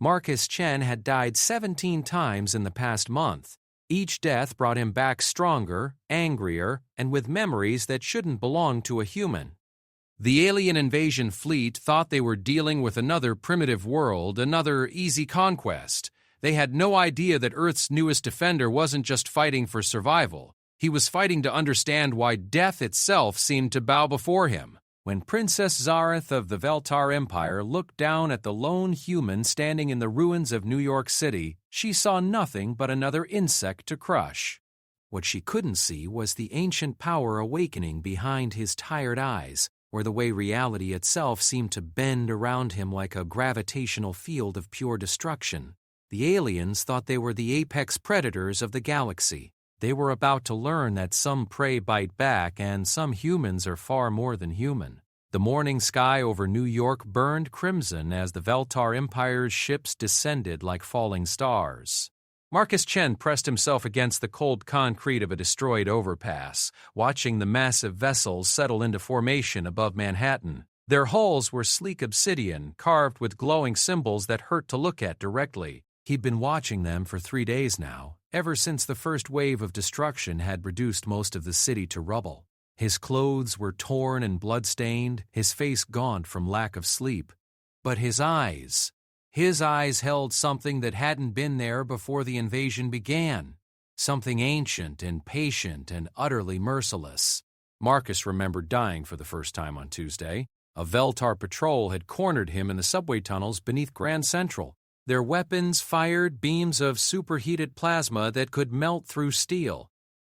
Marcus Chen had died 17 times in the past month. Each death brought him back stronger, angrier, and with memories that shouldn't belong to a human. The alien invasion fleet thought they were dealing with another primitive world, another easy conquest. They had no idea that Earth's newest defender wasn't just fighting for survival. He was fighting to understand why death itself seemed to bow before him. When Princess Zareth of the Veltar Empire looked down at the lone human standing in the ruins of New York City, she saw nothing but another insect to crush. What she couldn't see was the ancient power awakening behind his tired eyes, or the way reality itself seemed to bend around him like a gravitational field of pure destruction. The aliens thought they were the apex predators of the galaxy. They were about to learn that some prey bite back and some humans are far more than human. The morning sky over New York burned crimson as the Veltar Empire's ships descended like falling stars. Marcus Chen pressed himself against the cold concrete of a destroyed overpass, watching the massive vessels settle into formation above Manhattan. Their hulls were sleek obsidian, carved with glowing symbols that hurt to look at directly. He'd been watching them for 3 days now, ever since the first wave of destruction had reduced most of the city to rubble. His clothes were torn and blood-stained, his face gaunt from lack of sleep. But his eyes held something that hadn't been there before the invasion began. Something ancient and patient and utterly merciless. Marcus remembered dying for the first time on Tuesday. A Veltar patrol had cornered him in the subway tunnels beneath Grand Central. Their weapons fired beams of superheated plasma that could melt through steel.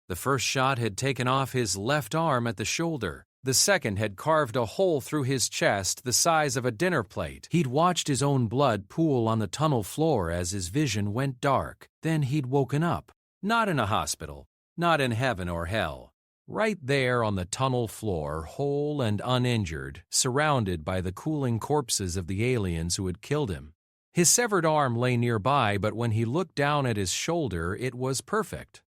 The first shot had taken off his left arm at the shoulder. The second had carved a hole through his chest the size of a dinner plate. He'd watched his own blood pool on the tunnel floor as his vision went dark. Then he'd woken up. Not in a hospital, not in heaven or hell. Right there on the tunnel floor, whole and uninjured, surrounded by the cooling corpses of the aliens who had killed him. His severed arm lay nearby, but when he looked down at his shoulder, it was perfect.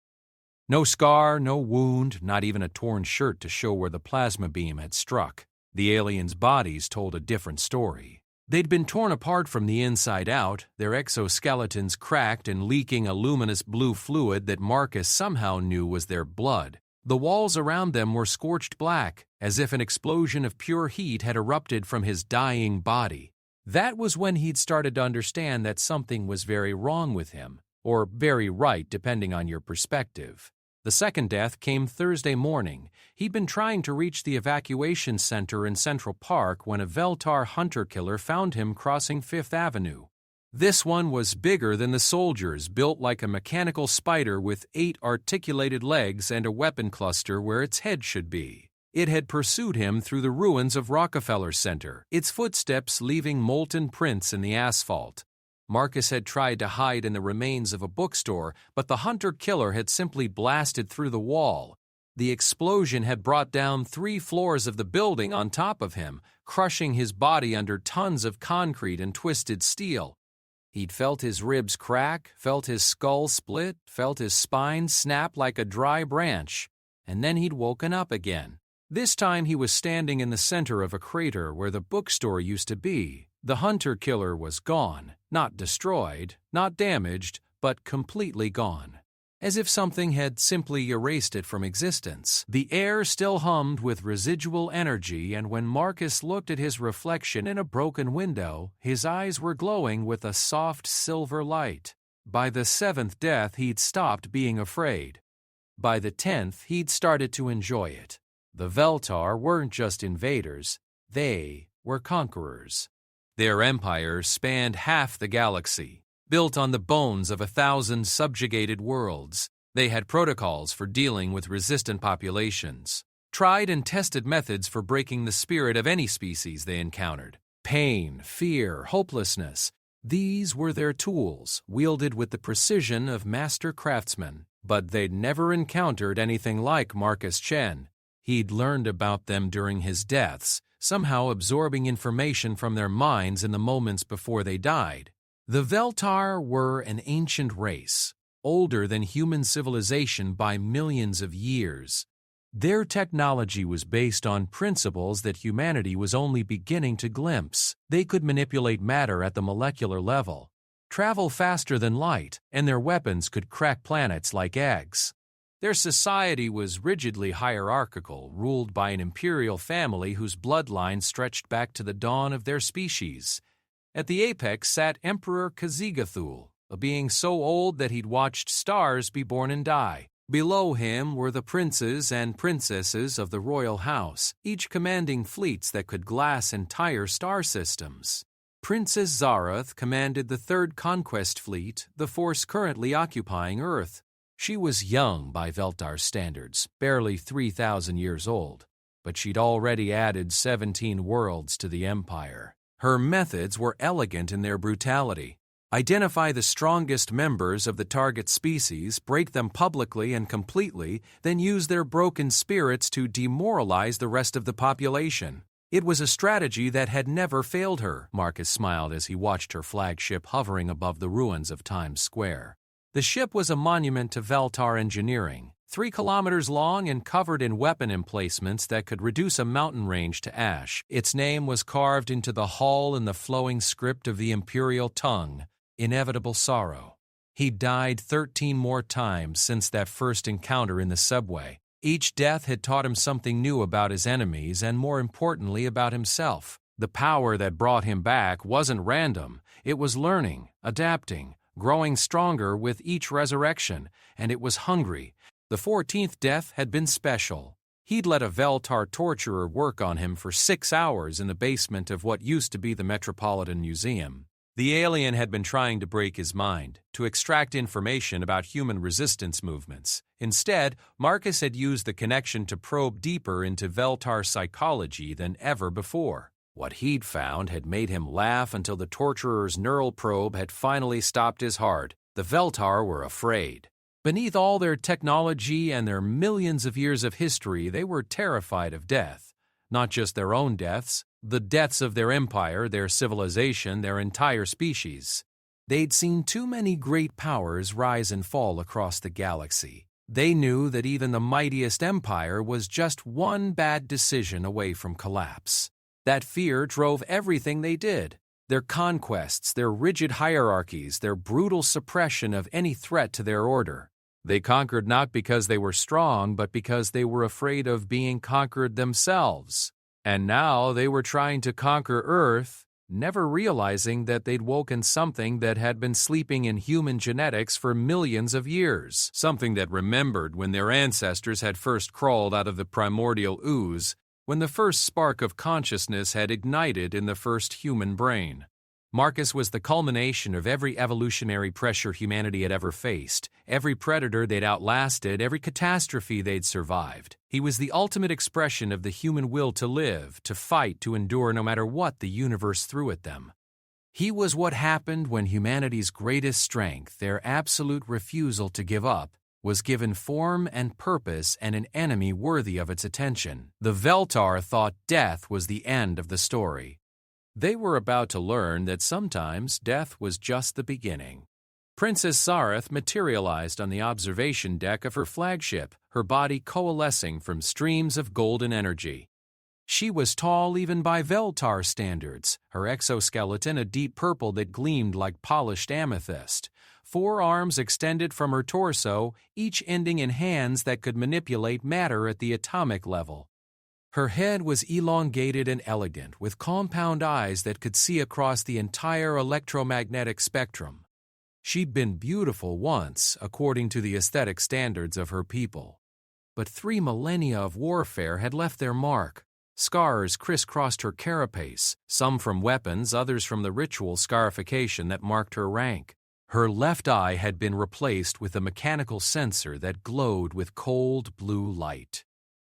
No scar, no wound, not even a torn shirt to show where the plasma beam had struck. The aliens' bodies told a different story. They'd been torn apart from the inside out, their exoskeletons cracked and leaking a luminous blue fluid that Marcus somehow knew was their blood. The walls around them were scorched black, as if an explosion of pure heat had erupted from his dying body. That was when he'd started to understand that something was very wrong with him, or very right depending on your perspective. The second death came Thursday morning. He'd been trying to reach the evacuation center in Central Park when a Veltar hunter-killer found him crossing Fifth Avenue. This one was bigger than the soldiers, built like a mechanical spider with 8 articulated legs and a weapon cluster where its head should be. It had pursued him through the ruins of Rockefeller Center, its footsteps leaving molten prints in the asphalt. Marcus had tried to hide in the remains of a bookstore, but the hunter-killer had simply blasted through the wall. The explosion had brought down 3 floors of the building on top of him, crushing his body under tons of concrete and twisted steel. He'd felt his ribs crack, felt his skull split, felt his spine snap like a dry branch, and then he'd woken up again. This time he was standing in the center of a crater where the bookstore used to be. The hunter-killer was gone, not destroyed, not damaged, but completely gone. As if something had simply erased it from existence. The air still hummed with residual energy, and when Marcus looked at his reflection in a broken window, his eyes were glowing with a soft silver light. By the 7th death, he'd stopped being afraid. By the 10th, he'd started to enjoy it. The Veltar weren't just invaders, they were conquerors. Their empire spanned half the galaxy, built on the bones of 1,000 subjugated worlds. They had protocols for dealing with resistant populations, tried and tested methods for breaking the spirit of any species they encountered. Pain, fear, hopelessness, these were their tools, wielded with the precision of master craftsmen. But they'd never encountered anything like Marcus Chen. He'd learned about them during his deaths, somehow absorbing information from their minds in the moments before they died. The Veltar were an ancient race, older than human civilization by millions of years. Their technology was based on principles that humanity was only beginning to glimpse. They could manipulate matter at the molecular level. travel faster than light, and their weapons could crack planets like eggs. Their society was rigidly hierarchical, ruled by an imperial family whose bloodline stretched back to the dawn of their species. At the apex sat Emperor Kazigathul, a being so old that he'd watched stars be born and die. Below him were the princes and princesses of the royal house, each commanding fleets that could glass entire star systems. Princess Zarath commanded the Third Conquest Fleet, the force currently occupying Earth. She was young by Veltar's standards, barely 3,000 years old, but she'd already added 17 worlds to the Empire. Her methods were elegant in their brutality. Identify the strongest members of the target species, break them publicly and completely, then use their broken spirits to demoralize the rest of the population. It was a strategy that had never failed her, Marcus smiled as he watched her flagship hovering above the ruins of Times Square. The ship was a monument to Veltar engineering, 3 kilometers long and covered in weapon emplacements that could reduce a mountain range to ash. Its name was carved into the hull in the flowing script of the imperial tongue, Inevitable Sorrow. He'd died 13 more times since that first encounter in the subway. Each death had taught him something new about his enemies and, more importantly, about himself. The power that brought him back wasn't random. It was learning, adapting, growing stronger with each resurrection, and it was hungry. The 14th death had been special. He'd let a Veltar torturer work on him for 6 hours in the basement of what used to be the Metropolitan Museum. The alien had been trying to break his mind, to extract information about human resistance movements. Instead, Marcus had used the connection to probe deeper into Veltar psychology than ever before. What he'd found had made him laugh until the torturer's neural probe had finally stopped his heart. The Veltar were afraid. Beneath all their technology and their millions of years of history, they were terrified of death. Not just their own deaths, the deaths of their empire, their civilization, their entire species. They'd seen too many great powers rise and fall across the galaxy. They knew that even the mightiest empire was just one bad decision away from collapse. That fear drove everything they did. Their conquests, their rigid hierarchies, their brutal suppression of any threat to their order. They conquered not because they were strong, but because they were afraid of being conquered themselves. And now they were trying to conquer Earth, never realizing that they'd woken something that had been sleeping in human genetics for millions of years. Something that remembered when their ancestors had first crawled out of the primordial ooze, when the first spark of consciousness had ignited in the first human brain. Marcus was the culmination of every evolutionary pressure humanity had ever faced, every predator they'd outlasted, every catastrophe they'd survived. He was the ultimate expression of the human will to live, to fight, to endure no matter what the universe threw at them. He was what happened when humanity's greatest strength, their absolute refusal to give up, was given form and purpose and an enemy worthy of its attention. The Veltar thought death was the end of the story. They were about to learn that sometimes death was just the beginning. Princess Zarath materialized on the observation deck of her flagship, her body coalescing from streams of golden energy. She was tall even by Veltar standards, her exoskeleton a deep purple that gleamed like polished amethyst. 4 arms extended from her torso, each ending in hands that could manipulate matter at the atomic level. Her head was elongated and elegant, with compound eyes that could see across the entire electromagnetic spectrum. She'd been beautiful once, according to the aesthetic standards of her people. But 3 millennia of warfare had left their mark. Scars crisscrossed her carapace, some from weapons, others from the ritual scarification that marked her rank. Her left eye had been replaced with a mechanical sensor that glowed with cold blue light.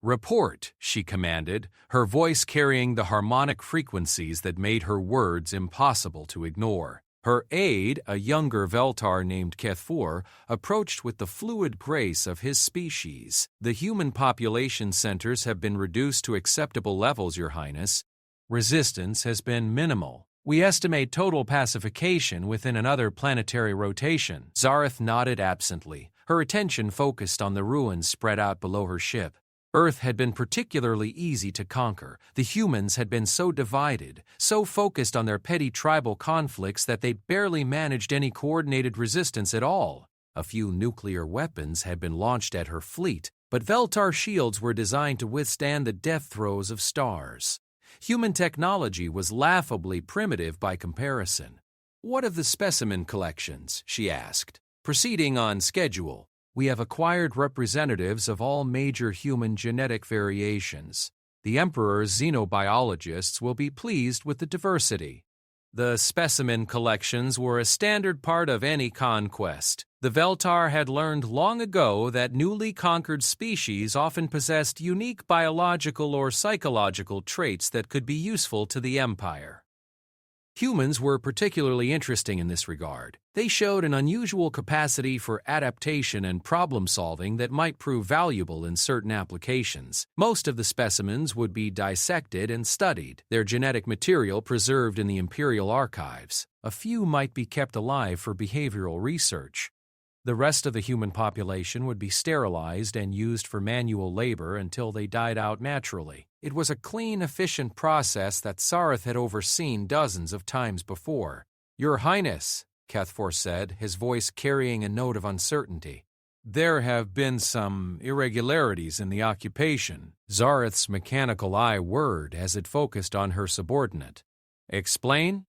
"Report," she commanded, her voice carrying the harmonic frequencies that made her words impossible to ignore. Her aide, a younger Veltar named Kethfor, approached with the fluid grace of his species. "The human population centers have been reduced to acceptable levels, Your Highness. Resistance has been minimal. We estimate total pacification within another planetary rotation." Zarath nodded absently, her attention focused on the ruins spread out below her ship. Earth had been particularly easy to conquer. The humans had been so divided, so focused on their petty tribal conflicts that they barely managed any coordinated resistance at all. A few nuclear weapons had been launched at her fleet, but Veltar shields were designed to withstand the death throes of stars. Human technology was laughably primitive by comparison. "What of the specimen collections?" she asked. "Proceeding on schedule. We have acquired representatives of all major human genetic variations. The Emperor's xenobiologists will be pleased with the diversity." The specimen collections were a standard part of any conquest. The Veltar had learned long ago that newly conquered species often possessed unique biological or psychological traits that could be useful to the Empire. Humans were particularly interesting in this regard. They showed an unusual capacity for adaptation and problem-solving that might prove valuable in certain applications. Most of the specimens would be dissected and studied, their genetic material preserved in the Imperial archives. A few might be kept alive for behavioral research. The rest of the human population would be sterilized and used for manual labor until they died out naturally. It was a clean, efficient process that Sareth had overseen dozens of times before. "Your Highness," Kethfor said, his voice carrying a note of uncertainty. "There have been some irregularities in the occupation." Zareth's mechanical eye whirred as it focused on her subordinate. "Explain?"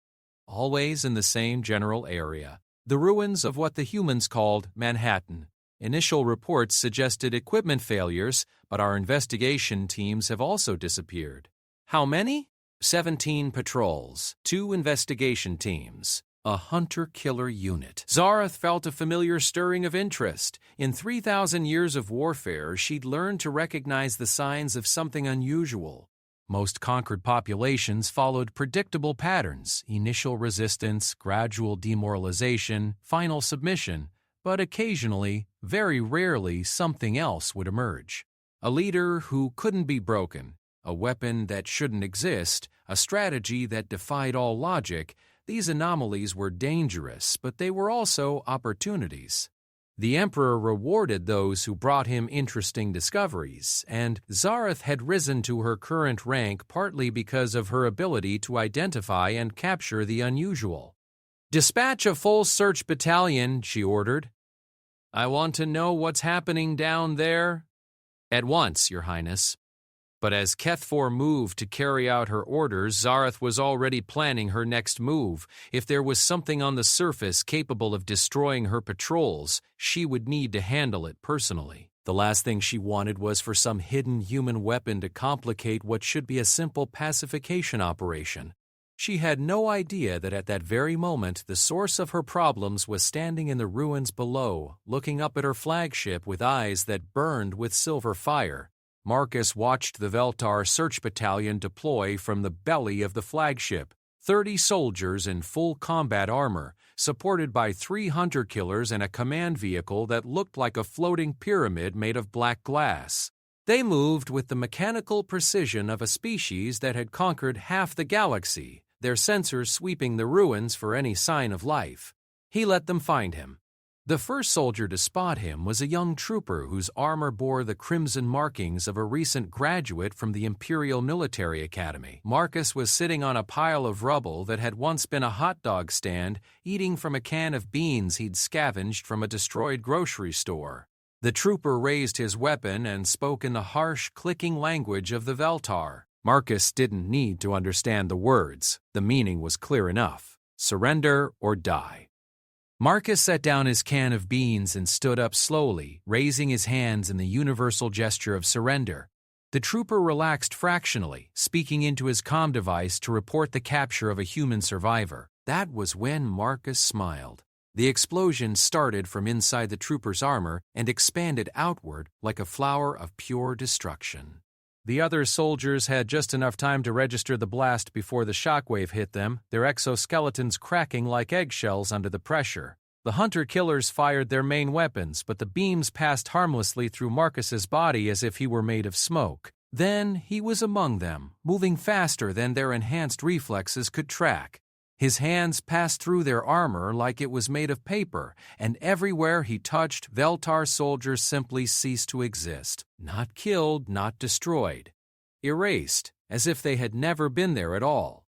"Always in the same general area. The ruins of what the humans called Manhattan. Initial reports suggested equipment failures, but our investigation teams have also disappeared." "How many?" 17 patrols, 2 investigation teams, a hunter-killer unit. Zareth felt a familiar stirring of interest. In 3,000 years of warfare, she'd learned to recognize the signs of something unusual. Most conquered populations followed predictable patterns: initial resistance, gradual demoralization, final submission, but occasionally, very rarely, something else would emerge. A leader who couldn't be broken, a weapon that shouldn't exist, a strategy that defied all logic. These anomalies were dangerous, but they were also opportunities. The Emperor rewarded those who brought him interesting discoveries, and Zareth had risen to her current rank partly because of her ability to identify and capture the unusual. "Dispatch a full search battalion," she ordered. "I want to know what's happening down there." "At once, Your Highness." But as Kethfor moved to carry out her orders, Zareth was already planning her next move. If there was something on the surface capable of destroying her patrols, she would need to handle it personally. The last thing she wanted was for some hidden human weapon to complicate what should be a simple pacification operation. She had no idea that at that very moment the source of her problems was standing in the ruins below, looking up at her flagship with eyes that burned with silver fire. Marcus watched the Veltar search battalion deploy from the belly of the flagship. 30 soldiers in full combat armor, supported by 3 hunter-killers and a command vehicle that looked like a floating pyramid made of black glass. They moved with the mechanical precision of a species that had conquered half the galaxy, their sensors sweeping the ruins for any sign of life. He let them find him. The first soldier to spot him was a young trooper whose armor bore the crimson markings of a recent graduate from the Imperial Military Academy. Marcus was sitting on a pile of rubble that had once been a hot dog stand, eating from a can of beans he'd scavenged from a destroyed grocery store. The trooper raised his weapon and spoke in the harsh, clicking language of the Veltar. Marcus didn't need to understand the words. The meaning was clear enough: surrender or die. Marcus set down his can of beans and stood up slowly, raising his hands in the universal gesture of surrender. The trooper relaxed fractionally, speaking into his comm device to report the capture of a human survivor. That was when Marcus smiled. The explosion started from inside the trooper's armor and expanded outward like a flower of pure destruction. The other soldiers had just enough time to register the blast before the shockwave hit them, their exoskeletons cracking like eggshells under the pressure. The hunter-killers fired their main weapons, but the beams passed harmlessly through Marcus's body as if he were made of smoke. Then he was among them, moving faster than their enhanced reflexes could track. His hands passed through their armor like it was made of paper, and everywhere he touched, Veltar soldiers simply ceased to exist. Not killed, not destroyed. Erased, as if they had never been there at all.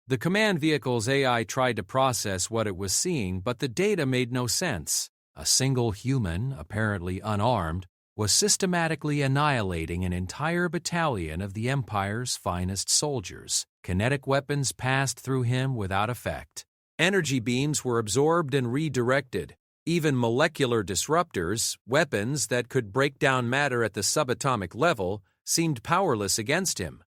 The command vehicle's AI tried to process what it was seeing, but the data made no sense. A single human, apparently unarmed, was systematically annihilating an entire battalion of the Empire's finest soldiers. Kinetic weapons passed through him without effect. Energy beams were absorbed and redirected. Even molecular disruptors, weapons that could break down matter at the subatomic level, seemed powerless against him.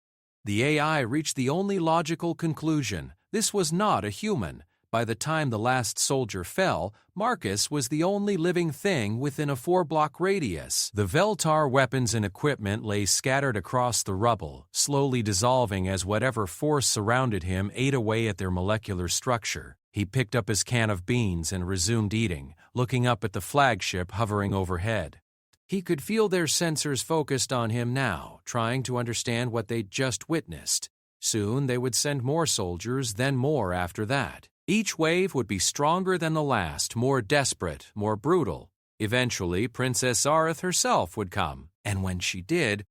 The AI reached the only logical conclusion: this was not a human. By the time the last soldier fell, Marcus was the only living thing within a 4-block radius. The Veltar weapons and equipment lay scattered across the rubble, slowly dissolving as whatever force surrounded him ate away at their molecular structure. He picked up his can of beans and resumed eating, looking up at the flagship hovering overhead. He could feel their sensors focused on him now, trying to understand what they'd just witnessed. Soon they would send more soldiers, then more after that. Each wave would be stronger than the last, more desperate, more brutal. Eventually, Princess Zareth herself would come, and when she did,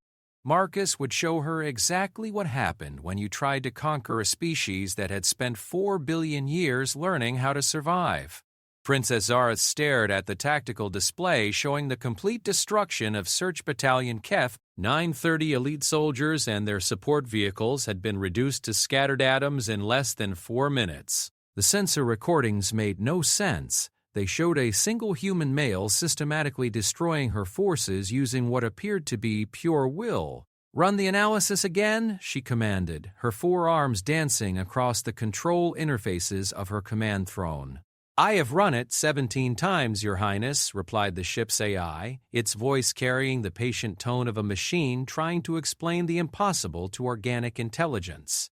Marcus would show her exactly what happened when you tried to conquer a species that had spent 4 billion years learning how to survive. Princess Zareth stared at the tactical display showing the complete destruction of Search Battalion Kef. 930 elite soldiers and their support vehicles had been reduced to scattered atoms in less than 4 minutes. The sensor recordings made no sense. They showed a single human male systematically destroying her forces using what appeared to be pure will. "Run the analysis again," she commanded, her 4 arms dancing across the control interfaces of her command throne. "I have run it 17 times, Your Highness," replied the ship's AI, its voice carrying the patient tone of a machine trying to explain the impossible to organic intelligence.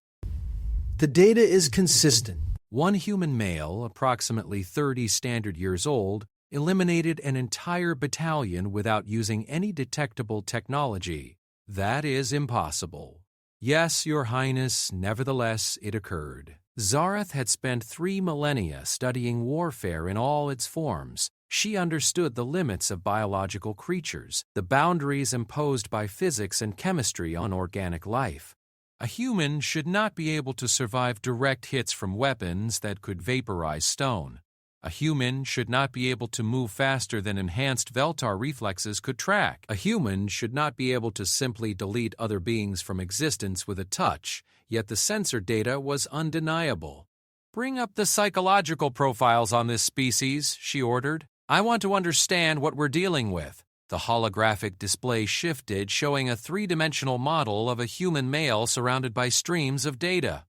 The data is consistent. One human male, approximately 30 standard years old, eliminated an entire battalion without using any detectable technology. That is impossible. Yes, Your Highness, nevertheless, it occurred. Zareth had spent 3 millennia studying warfare in all its forms. She understood the limits of biological creatures, the boundaries imposed by physics and chemistry on organic life. A human should not be able to survive direct hits from weapons that could vaporize stone. A human should not be able to move faster than enhanced Veltar reflexes could track. A human should not be able to simply delete other beings from existence with a touch, yet the sensor data was undeniable. "Bring up the psychological profiles on this species," she ordered. "I want to understand what we're dealing with." The holographic display shifted, showing a 3-dimensional model of a human male surrounded by streams of data.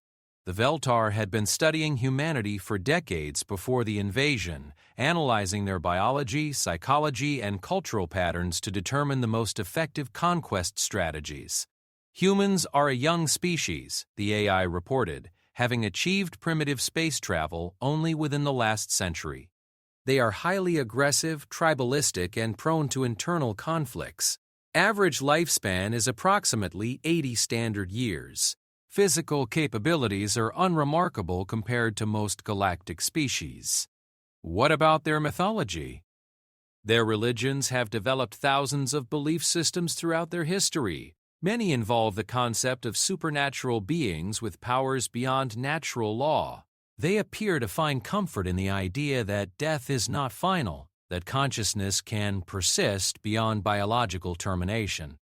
The Veltar had been studying humanity for decades before the invasion, analyzing their biology, psychology, and cultural patterns to determine the most effective conquest strategies. "Humans are a young species," the AI reported, having achieved primitive space travel only within the last century. They are highly aggressive, tribalistic, and prone to internal conflicts. Average lifespan is approximately 80 standard years. Physical capabilities are unremarkable compared to most galactic species. What about their mythology? Their religions have developed thousands of belief systems throughout their history. Many involve the concept of supernatural beings with powers beyond natural law. They appear to find comfort in the idea that death is not final, that consciousness can persist beyond biological termination.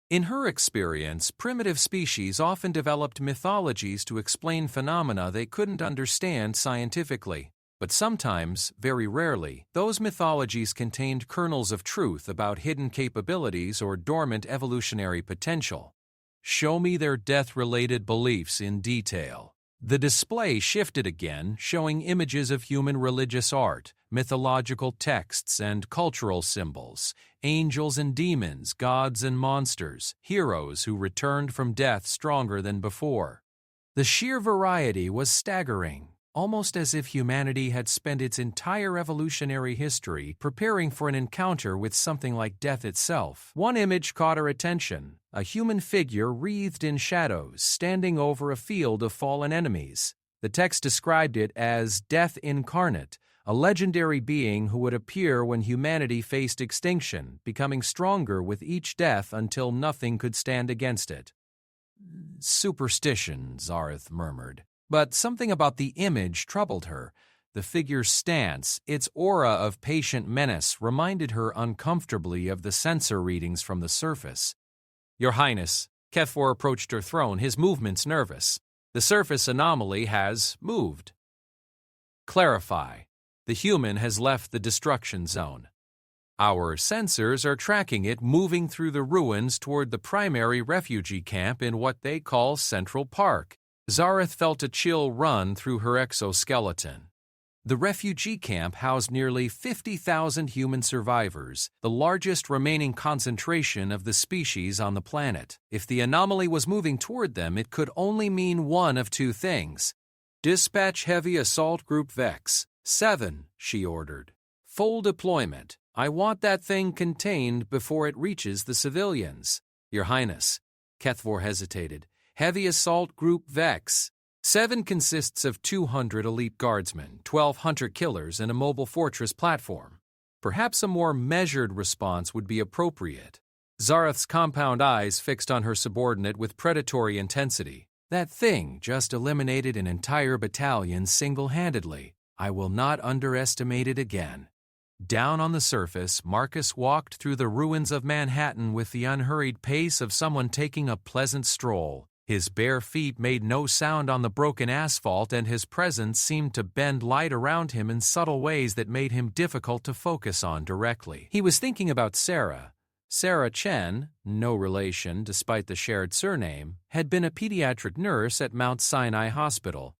In her experience, primitive species often developed mythologies to explain phenomena they couldn't understand scientifically. But sometimes, very rarely, those mythologies contained kernels of truth about hidden capabilities or dormant evolutionary potential. "Show me their death-related beliefs in detail." The display shifted again, showing images of human religious art, mythological texts, and cultural symbols, angels and demons, gods and monsters, heroes who returned from death stronger than before. The sheer variety was staggering, almost as if humanity had spent its entire evolutionary history preparing for an encounter with something like death itself. One image caught her attention, a human figure wreathed in shadows, standing over a field of fallen enemies. The text described it as Death Incarnate, a legendary being who would appear when humanity faced extinction, becoming stronger with each death until nothing could stand against it. Superstition, Zareth murmured. But something about the image troubled her. The figure's stance, its aura of patient menace, reminded her uncomfortably of the sensor readings from the surface. Your Highness, Kethfor approached her throne, his movements nervous. The surface anomaly has moved. Clarify. The human has left the destruction zone. Our sensors are tracking it moving through the ruins toward the primary refugee camp in what they call Central Park. Zareth felt a chill run through her exoskeleton. The refugee camp housed nearly 50,000 human survivors, the largest remaining concentration of the species on the planet. If the anomaly was moving toward them, it could only mean one of two things. Dispatch Heavy Assault Group Vex. 7, she ordered. Full deployment. I want that thing contained before it reaches the civilians. Your Highness. Kethfor hesitated. Heavy Assault Group Vex. 7 consists of 200 elite guardsmen, 12 hunter-killers, and a mobile fortress platform. Perhaps a more measured response would be appropriate. Zareth's compound eyes fixed on her subordinate with predatory intensity. That thing just eliminated an entire battalion single-handedly. I will not underestimate it again. Down on the surface, Marcus walked through the ruins of Manhattan with the unhurried pace of someone taking a pleasant stroll. His bare feet made no sound on the broken asphalt, and his presence seemed to bend light around him in subtle ways that made him difficult to focus on directly. He was thinking about Sarah. Sarah Chen, no relation despite the shared surname, had been a pediatric nurse at Mount Sinai Hospital.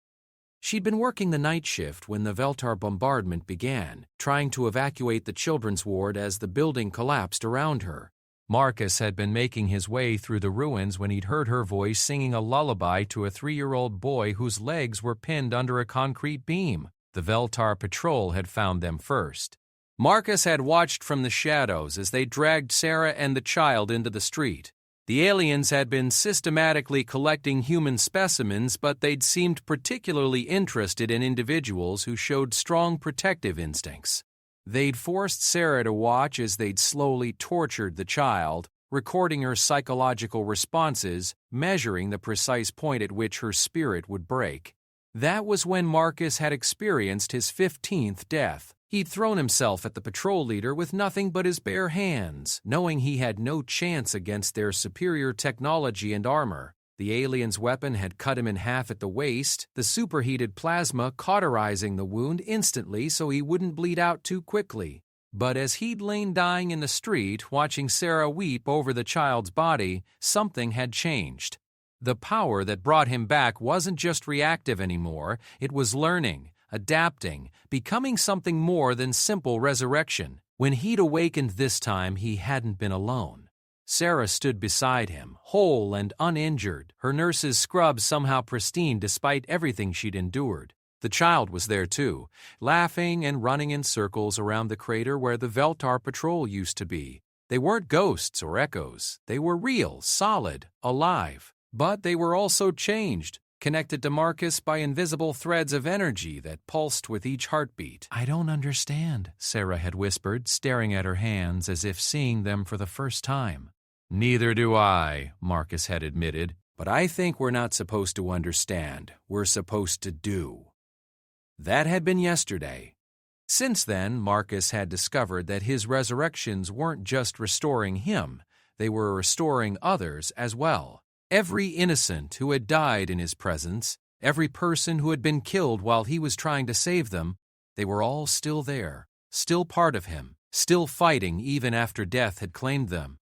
She'd been working the night shift when the Veltar bombardment began, trying to evacuate the children's ward as the building collapsed around her. Marcus had been making his way through the ruins when he'd heard her voice singing a lullaby to a 3-year-old boy whose legs were pinned under a concrete beam. The Veltar patrol had found them first. Marcus had watched from the shadows as they dragged Sarah and the child into the street. The aliens had been systematically collecting human specimens, but they'd seemed particularly interested in individuals who showed strong protective instincts. They'd forced Sarah to watch as they'd slowly tortured the child, recording her psychological responses, measuring the precise point at which her spirit would break. That was when Marcus had experienced his 15th death. He'd thrown himself at the patrol leader with nothing but his bare hands, knowing he had no chance against their superior technology and armor. The alien's weapon had cut him in half at the waist, the superheated plasma cauterizing the wound instantly so he wouldn't bleed out too quickly. But as he'd lain dying in the street, watching Sarah weep over the child's body, something had changed. The power that brought him back wasn't just reactive anymore, it was learning, adapting, becoming something more than simple resurrection. When he'd awakened this time, he hadn't been alone. Sarah stood beside him, whole and uninjured, her nurse's scrubs somehow pristine despite everything she'd endured. The child was there too, laughing and running in circles around the crater where the Veltar patrol used to be. They weren't ghosts or echoes. They were real, solid, alive. But they were also changed, connected to Marcus by invisible threads of energy that pulsed with each heartbeat. I don't understand, Sarah had whispered, staring at her hands as if seeing them for the first time. Neither do I, Marcus had admitted, but I think we're not supposed to understand. We're supposed to do. That had been yesterday. Since then, Marcus had discovered that his resurrections weren't just restoring him, they were restoring others as well. Every innocent who had died in his presence, every person who had been killed while he was trying to save them, they were all still there, still part of him, still fighting even after death had claimed them.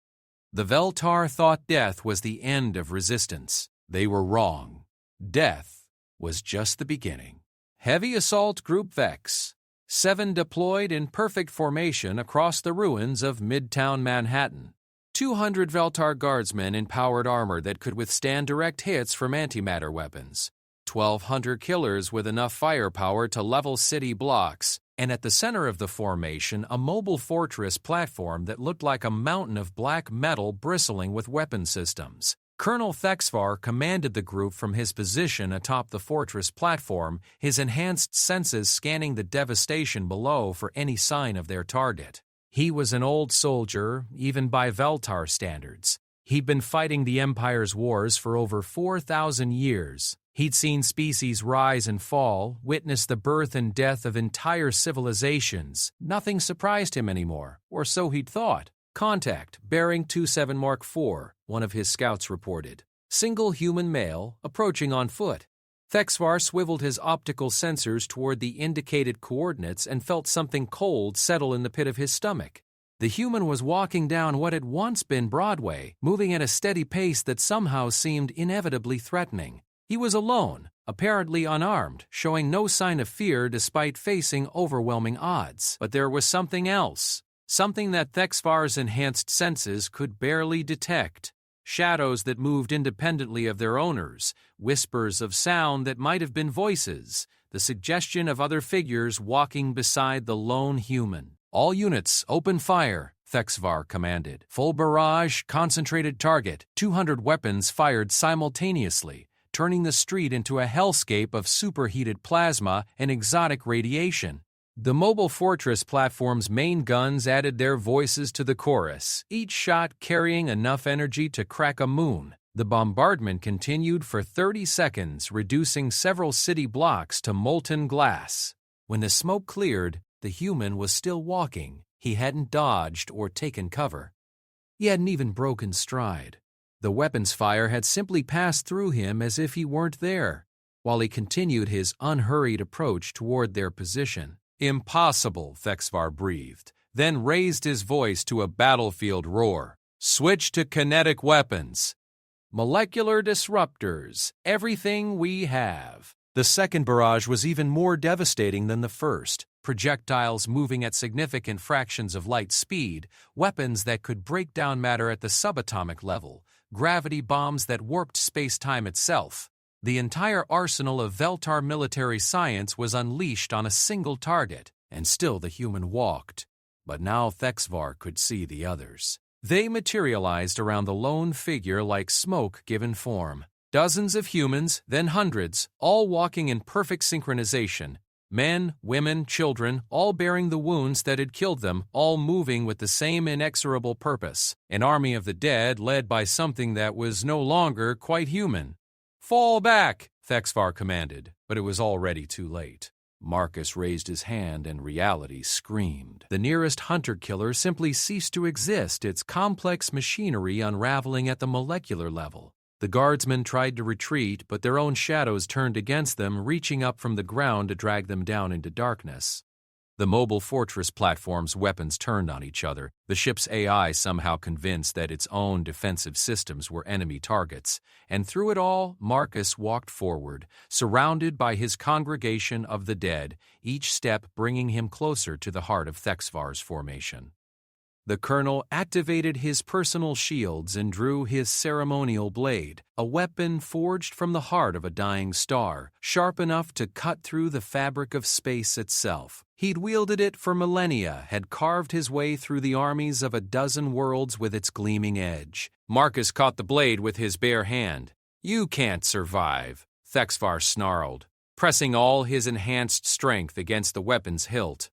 The Veltar thought death was the end of resistance. They were wrong. Death was just the beginning. Heavy Assault Group Vex. 7 deployed in perfect formation across the ruins of Midtown Manhattan. 200 Veltar guardsmen in powered armor that could withstand direct hits from antimatter weapons. 12 hunter-killers with enough firepower to level city blocks. And at the center of the formation, a mobile fortress platform that looked like a mountain of black metal bristling with weapon systems. Colonel Thexvar commanded the group from his position atop the fortress platform, his enhanced senses scanning the devastation below for any sign of their target. He was an old soldier, even by Veltar standards. He'd been fighting the Empire's wars for over 4,000 years. He'd seen species rise and fall, witnessed the birth and death of entire civilizations. Nothing surprised him anymore, or so he'd thought. Contact, bearing 27 Mark IV, one of his scouts reported. Single human male, approaching on foot. Thexvar swiveled his optical sensors toward the indicated coordinates and felt something cold settle in the pit of his stomach. The human was walking down what had once been Broadway, moving at a steady pace that somehow seemed inevitably threatening. He was alone, apparently unarmed, showing no sign of fear despite facing overwhelming odds. But there was something else. Something that Thexvar's enhanced senses could barely detect. Shadows that moved independently of their owners, whispers of sound that might have been voices, the suggestion of other figures walking beside the lone human. All units, open fire, Thexvar commanded. Full barrage, concentrated target, 200 weapons fired simultaneously, turning the street into a hellscape of superheated plasma and exotic radiation. The mobile fortress platform's main guns added their voices to the chorus, each shot carrying enough energy to crack a moon. The bombardment continued for 30 seconds, reducing several city blocks to molten glass. When the smoke cleared, the human was still walking. He hadn't dodged or taken cover. He hadn't even broken stride. The weapons fire had simply passed through him as if he weren't there, while he continued his unhurried approach toward their position. "Impossible," Thexvar breathed, then raised his voice to a battlefield roar. "Switch to kinetic weapons. Molecular disruptors. Everything we have." The second barrage was even more devastating than the first. Projectiles moving at significant fractions of light speed, weapons that could break down matter at the subatomic level, gravity bombs that warped space-time itself. The entire arsenal of Veltar military science was unleashed on a single target, and still the human walked. But now Thexvar could see the others. They materialized around the lone figure like smoke given form. Dozens of humans, then hundreds, all walking in perfect synchronization. Men, women, children, all bearing the wounds that had killed them, all moving with the same inexorable purpose. An army of the dead led by something that was no longer quite human. "Fall back," Thexvar commanded, but it was already too late. Marcus raised his hand and reality screamed. The nearest hunter-killer simply ceased to exist, its complex machinery unraveling at the molecular level. The guardsmen tried to retreat, but their own shadows turned against them, reaching up from the ground to drag them down into darkness. The mobile fortress platform's weapons turned on each other, the ship's AI somehow convinced that its own defensive systems were enemy targets, and through it all, Marcus walked forward, surrounded by his congregation of the dead, each step bringing him closer to the heart of Thexvar's formation. The colonel activated his personal shields and drew his ceremonial blade, a weapon forged from the heart of a dying star, sharp enough to cut through the fabric of space itself. He'd wielded it for millennia, had carved his way through the armies of a dozen worlds with its gleaming edge. Marcus caught the blade with his bare hand. "You can't survive," Thexvar snarled, pressing all his enhanced strength against the weapon's hilt.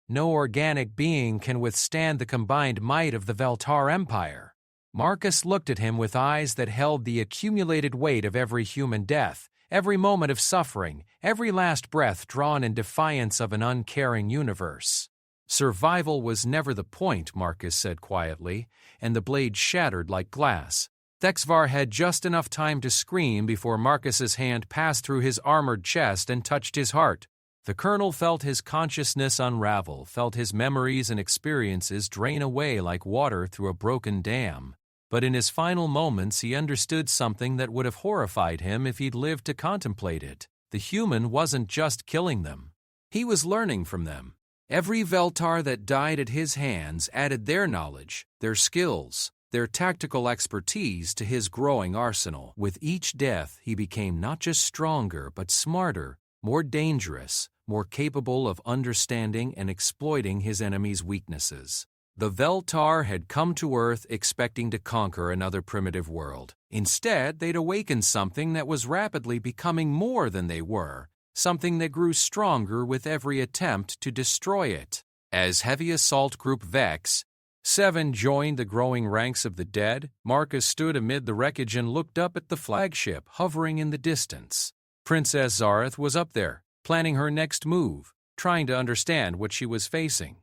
No organic being can withstand the combined might of the Veltar Empire. Marcus looked at him with eyes that held the accumulated weight of every human death, every moment of suffering, every last breath drawn in defiance of an uncaring universe. Survival was never the point, Marcus said quietly, and the blade shattered like glass. Thexvar had just enough time to scream before Marcus's hand passed through his armored chest and touched his heart. The colonel felt his consciousness unravel, felt his memories and experiences drain away like water through a broken dam. But in his final moments, he understood something that would have horrified him if he'd lived to contemplate it. The human wasn't just killing them. He was learning from them. Every Veltar that died at his hands added their knowledge, their skills, their tactical expertise to his growing arsenal. With each death, he became not just stronger, but smarter, more dangerous, more capable of understanding and exploiting his enemy's weaknesses. The Veltar had come to Earth expecting to conquer another primitive world. Instead, they'd awakened something that was rapidly becoming more than they were, something that grew stronger with every attempt to destroy it. As Heavy Assault Group Vex 7 joined the growing ranks of the dead, Marcus stood amid the wreckage and looked up at the flagship hovering in the distance. Princess Zareth was up there, planning her next move, trying to understand what she was facing.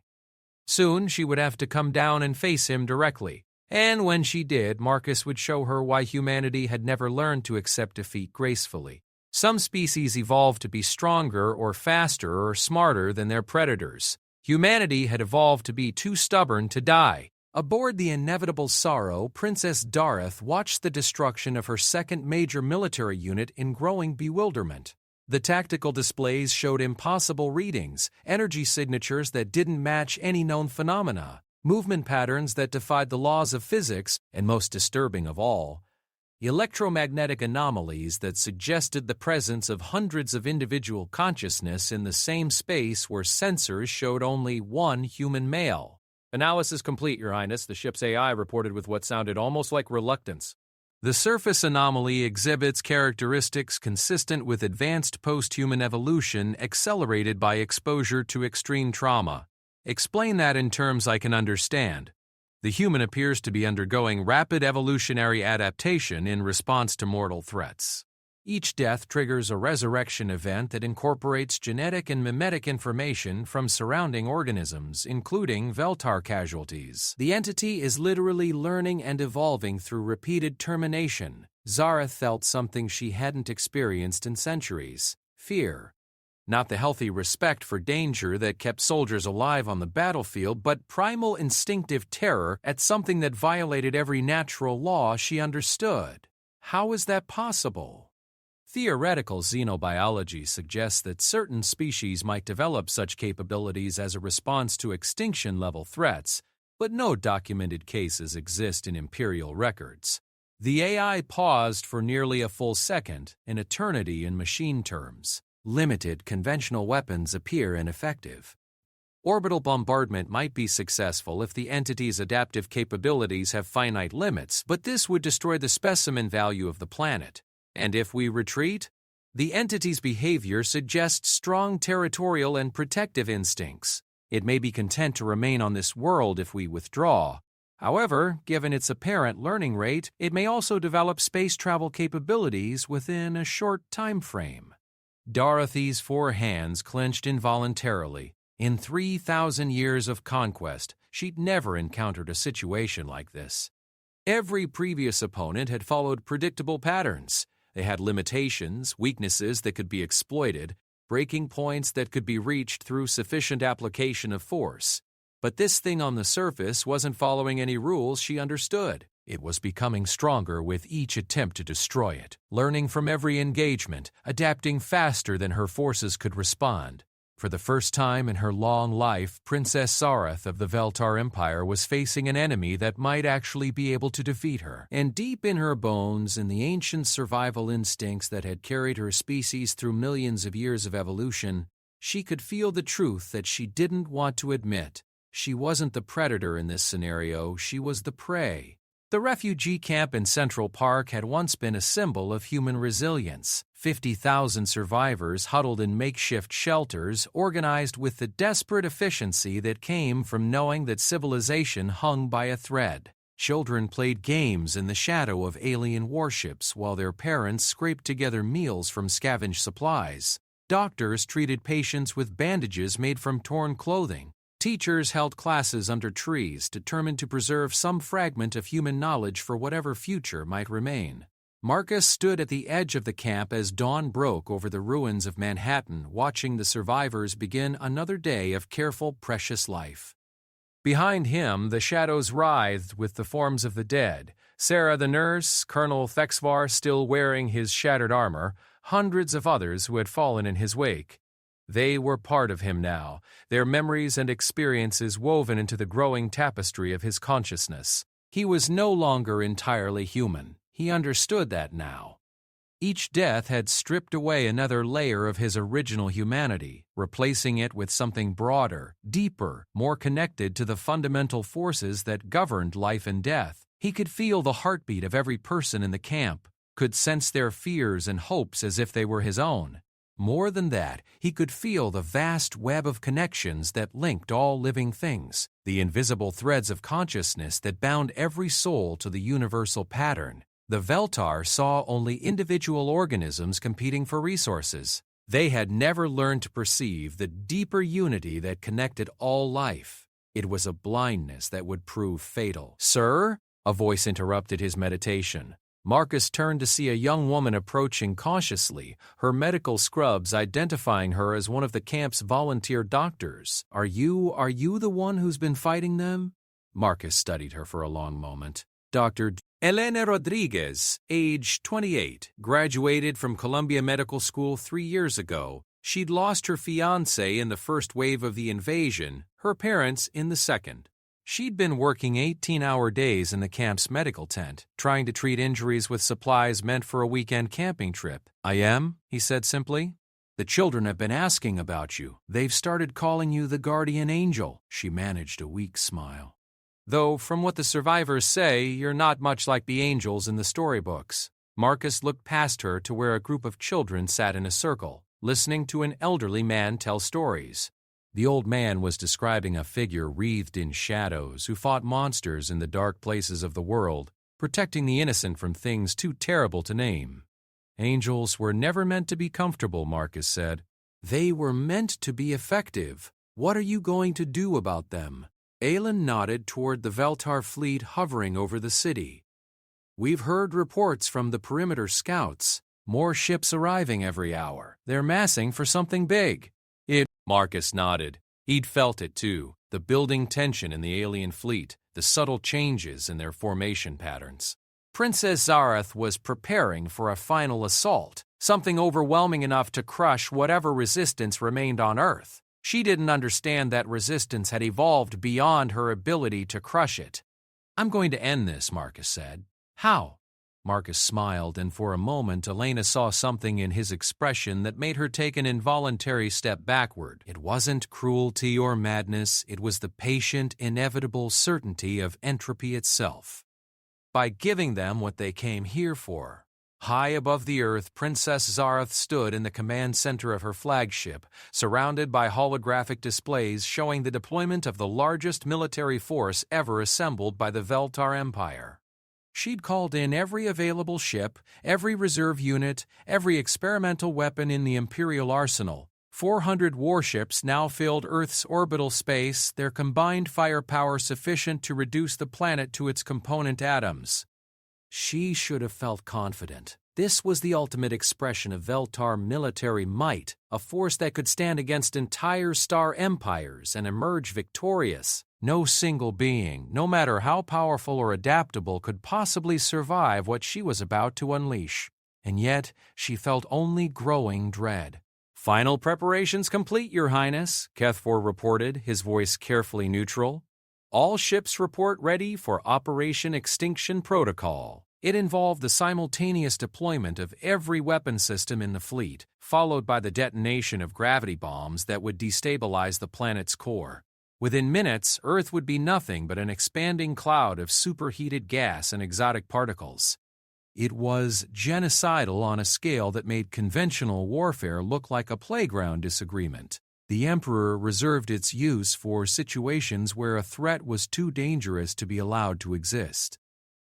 Soon she would have to come down and face him directly, and when she did, Marcus would show her why humanity had never learned to accept defeat gracefully. Some species evolved to be stronger or faster or smarter than their predators. Humanity had evolved to be too stubborn to die. Aboard the inevitable Sorrow, Princess Dareth watched the destruction of her second major military unit in growing bewilderment. The tactical displays showed impossible readings, energy signatures that didn't match any known phenomena, movement patterns that defied the laws of physics, and most disturbing of all, electromagnetic anomalies that suggested the presence of hundreds of individual consciousness in the same space where sensors showed only one human male. Analysis complete, Your Highness, the ship's AI reported with what sounded almost like reluctance. The surface anomaly exhibits characteristics consistent with advanced post-human evolution accelerated by exposure to extreme trauma. Explain that in terms I can understand. The human appears to be undergoing rapid evolutionary adaptation in response to mortal threats. Each death triggers a resurrection event that incorporates genetic and mimetic information from surrounding organisms, including Veltar casualties. The entity is literally learning and evolving through repeated termination. Zareth felt something she hadn't experienced in centuries: fear. Not the healthy respect for danger that kept soldiers alive on the battlefield, but primal instinctive terror at something that violated every natural law she understood. How is that possible? Theoretical xenobiology suggests that certain species might develop such capabilities as a response to extinction-level threats, but no documented cases exist in imperial records. The AI paused for nearly a full second, an eternity in machine terms. Limited conventional weapons appear ineffective. Orbital bombardment might be successful if the entity's adaptive capabilities have finite limits, but this would destroy the specimen value of the planet. And if we retreat? The entity's behavior suggests strong territorial and protective instincts. It may be content to remain on this world if we withdraw. However, given its apparent learning rate, it may also develop space travel capabilities within a short time frame. Dorothy's 4 hands clenched involuntarily. In 3,000 years of conquest, she'd never encountered a situation like this. Every previous opponent had followed predictable patterns. They had limitations, weaknesses that could be exploited, breaking points that could be reached through sufficient application of force. But this thing on the surface wasn't following any rules she understood. It was becoming stronger with each attempt to destroy it, learning from every engagement, adapting faster than her forces could respond. For the first time in her long life, Princess Zareth of the Veltar Empire was facing an enemy that might actually be able to defeat her. And deep in her bones, in the ancient survival instincts that had carried her species through millions of years of evolution, she could feel the truth that she didn't want to admit. She wasn't the predator in this scenario, she was the prey. The refugee camp in Central Park had once been a symbol of human resilience. 50,000 survivors huddled in makeshift shelters, organized with the desperate efficiency that came from knowing that civilization hung by a thread. Children played games in the shadow of alien warships while their parents scraped together meals from scavenged supplies. Doctors treated patients with bandages made from torn clothing. Teachers held classes under trees, determined to preserve some fragment of human knowledge for whatever future might remain. Marcus stood at the edge of the camp as dawn broke over the ruins of Manhattan, watching the survivors begin another day of careful, precious life. Behind him, the shadows writhed with the forms of the dead. Sarah the nurse, Colonel Thexvar still wearing his shattered armor, hundreds of others who had fallen in his wake. They were part of him now, their memories and experiences woven into the growing tapestry of his consciousness. He was no longer entirely human. He understood that now. Each death had stripped away another layer of his original humanity, replacing it with something broader, deeper, more connected to the fundamental forces that governed life and death. He could feel the heartbeat of every person in the camp, could sense their fears and hopes as if they were his own. More than that, he could feel the vast web of connections that linked all living things, the invisible threads of consciousness that bound every soul to the universal pattern. The Veltar saw only individual organisms competing for resources. They had never learned to perceive the deeper unity that connected all life. It was a blindness that would prove fatal. "Sir?" a voice interrupted his meditation. Marcus turned to see a young woman approaching cautiously, her medical scrubs identifying her as one of the camp's volunteer doctors. Are you the one who's been fighting them?" Marcus studied her for a long moment. Dr. Elena Rodriguez, age 28, graduated from Columbia Medical School 3 years ago. She'd lost her fiancé in the first wave of the invasion, her parents in the second. She'd been working 18-hour days in the camp's medical tent, trying to treat injuries with supplies meant for a weekend camping trip. "I am," he said simply. "The children have been asking about you. They've started calling you the guardian angel." She managed a weak smile. "Though, from what the survivors say, you're not much like the angels in the storybooks." Marcus looked past her to where a group of children sat in a circle, listening to an elderly man tell stories. The old man was describing a figure wreathed in shadows who fought monsters in the dark places of the world, protecting the innocent from things too terrible to name. "Angels were never meant to be comfortable," Marcus said. "They were meant to be effective. What are you going to do about them?" Aelin nodded toward the Veltar fleet hovering over the city. "We've heard reports from the perimeter scouts. More ships arriving every hour. They're massing for something big." Marcus nodded. He'd felt it too, the building tension in the alien fleet, the subtle changes in their formation patterns. Princess Zarath was preparing for a final assault, something overwhelming enough to crush whatever resistance remained on Earth. She didn't understand that resistance had evolved beyond her ability to crush it. "I'm going to end this," Marcus said. "How?" Marcus smiled, and for a moment Elena saw something in his expression that made her take an involuntary step backward. It wasn't cruelty or madness, it was the patient, inevitable certainty of entropy itself. By giving them what they came here for. High above the earth, Princess Zarath stood in the command center of her flagship, surrounded by holographic displays showing the deployment of the largest military force ever assembled by the Veltar Empire. She'd called in every available ship, every reserve unit, every experimental weapon in the Imperial arsenal. 400 warships now filled Earth's orbital space, their combined firepower sufficient to reduce the planet to its component atoms. She should have felt confident. This was the ultimate expression of Veltar military might, a force that could stand against entire star empires and emerge victorious. No single being, no matter how powerful or adaptable, could possibly survive what she was about to unleash. And yet, she felt only growing dread. "Final preparations complete, Your Highness," Kethfor reported, his voice carefully neutral. "All ships report ready for Operation Extinction Protocol." It involved the simultaneous deployment of every weapon system in the fleet, followed by the detonation of gravity bombs that would destabilize the planet's core. Within minutes, Earth would be nothing but an expanding cloud of superheated gas and exotic particles. It was genocidal on a scale that made conventional warfare look like a playground disagreement. The Emperor reserved its use for situations where a threat was too dangerous to be allowed to exist.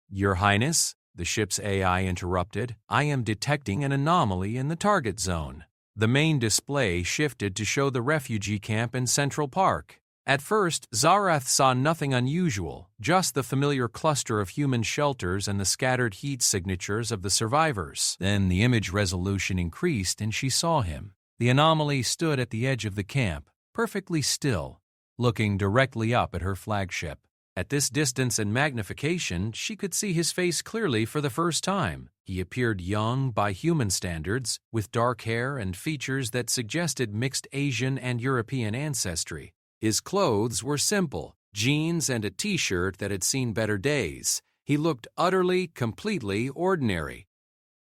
"Your Highness," the ship's AI interrupted, "I am detecting an anomaly in the target zone." The main display shifted to show the refugee camp in Central Park. At first, Zarath saw nothing unusual, just the familiar cluster of human shelters and the scattered heat signatures of the survivors. Then the image resolution increased and she saw him. The anomaly stood at the edge of the camp, perfectly still, looking directly up at her flagship. At this distance and magnification, she could see his face clearly for the first time. He appeared young by human standards, with dark hair and features that suggested mixed Asian and European ancestry. His clothes were simple, jeans and a t-shirt that had seen better days. He looked utterly, completely ordinary.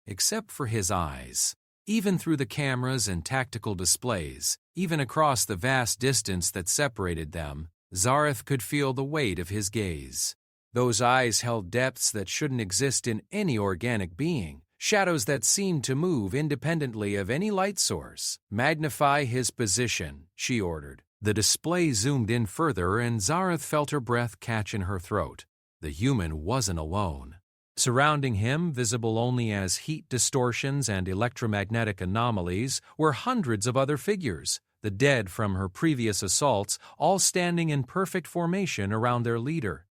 except for his eyes. Even through the cameras and tactical displays, even across the vast distance that separated them, Zareth could feel the weight of his gaze. Those eyes held depths that shouldn't exist in any organic being, shadows that seemed to move independently of any light source. "Magnify his position," she ordered. The display zoomed in further, and Zareth felt her breath catch in her throat. The human wasn't alone. Surrounding him, visible only as heat distortions and electromagnetic anomalies, were hundreds of other figures, the dead from her previous assaults, all standing in perfect formation around their leader.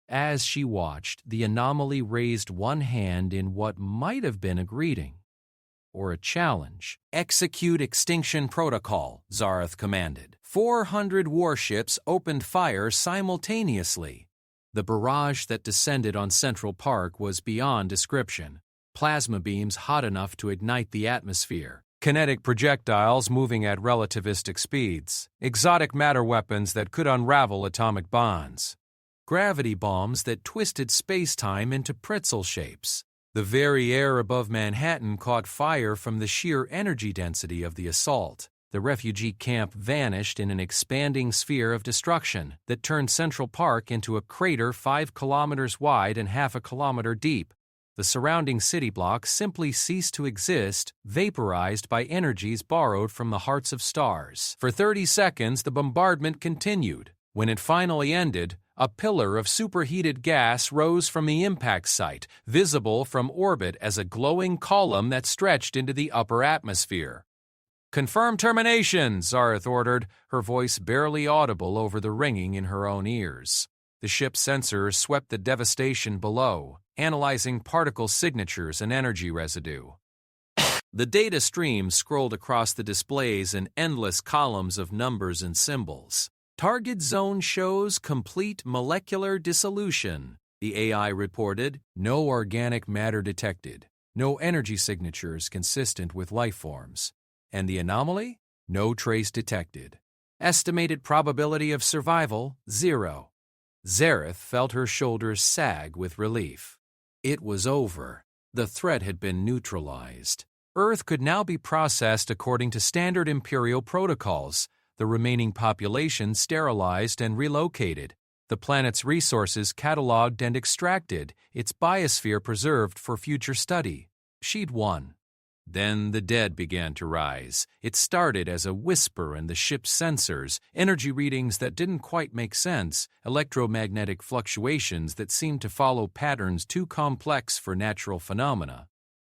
As she watched, the anomaly raised one hand in what might have been a greeting or a challenge. "Execute extinction protocol," Zareth commanded. 400 warships opened fire simultaneously. The barrage that descended on Central Park was beyond description. Plasma beams hot enough to ignite the atmosphere, kinetic projectiles moving at relativistic speeds, exotic matter weapons that could unravel atomic bonds, gravity bombs that twisted space-time into pretzel shapes. The very air above Manhattan caught fire from the sheer energy density of the assault. The refugee camp vanished in an expanding sphere of destruction that turned Central Park into a crater 5 kilometers wide and half a kilometer deep. The surrounding city blocks simply ceased to exist, vaporized by energies borrowed from the hearts of stars. For 30 seconds, the bombardment continued. When it finally ended, a pillar of superheated gas rose from the impact site, visible from orbit as a glowing column that stretched into the upper atmosphere. "Confirm termination," Zareth ordered, her voice barely audible over the ringing in her own ears. The ship's sensors swept the devastation below, analyzing particle signatures and energy residue. The data stream scrolled across the displays in endless columns of numbers and symbols. "Target zone shows complete molecular dissolution," the AI reported. "No organic matter detected. No energy signatures consistent with life forms. And the anomaly? No trace detected. Estimated probability of survival, 0. Zareth felt her shoulders sag with relief. It was over. The threat had been neutralized. Earth could now be processed according to standard Imperial protocols, the remaining population sterilized and relocated, the planet's resources cataloged and extracted, its biosphere preserved for future study. She'd won. Then the dead began to rise. It started as a whisper in the ship's sensors, energy readings that didn't quite make sense, electromagnetic fluctuations that seemed to follow patterns too complex for natural phenomena.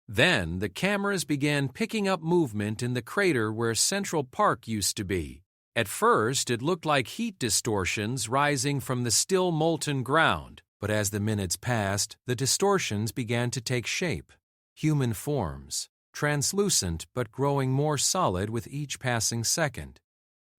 Then the cameras began picking up movement in the crater where Central Park used to be. At first, it looked like heat distortions rising from the still molten ground, but as the minutes passed, the distortions began to take shape. Human forms, translucent but growing more solid with each passing second.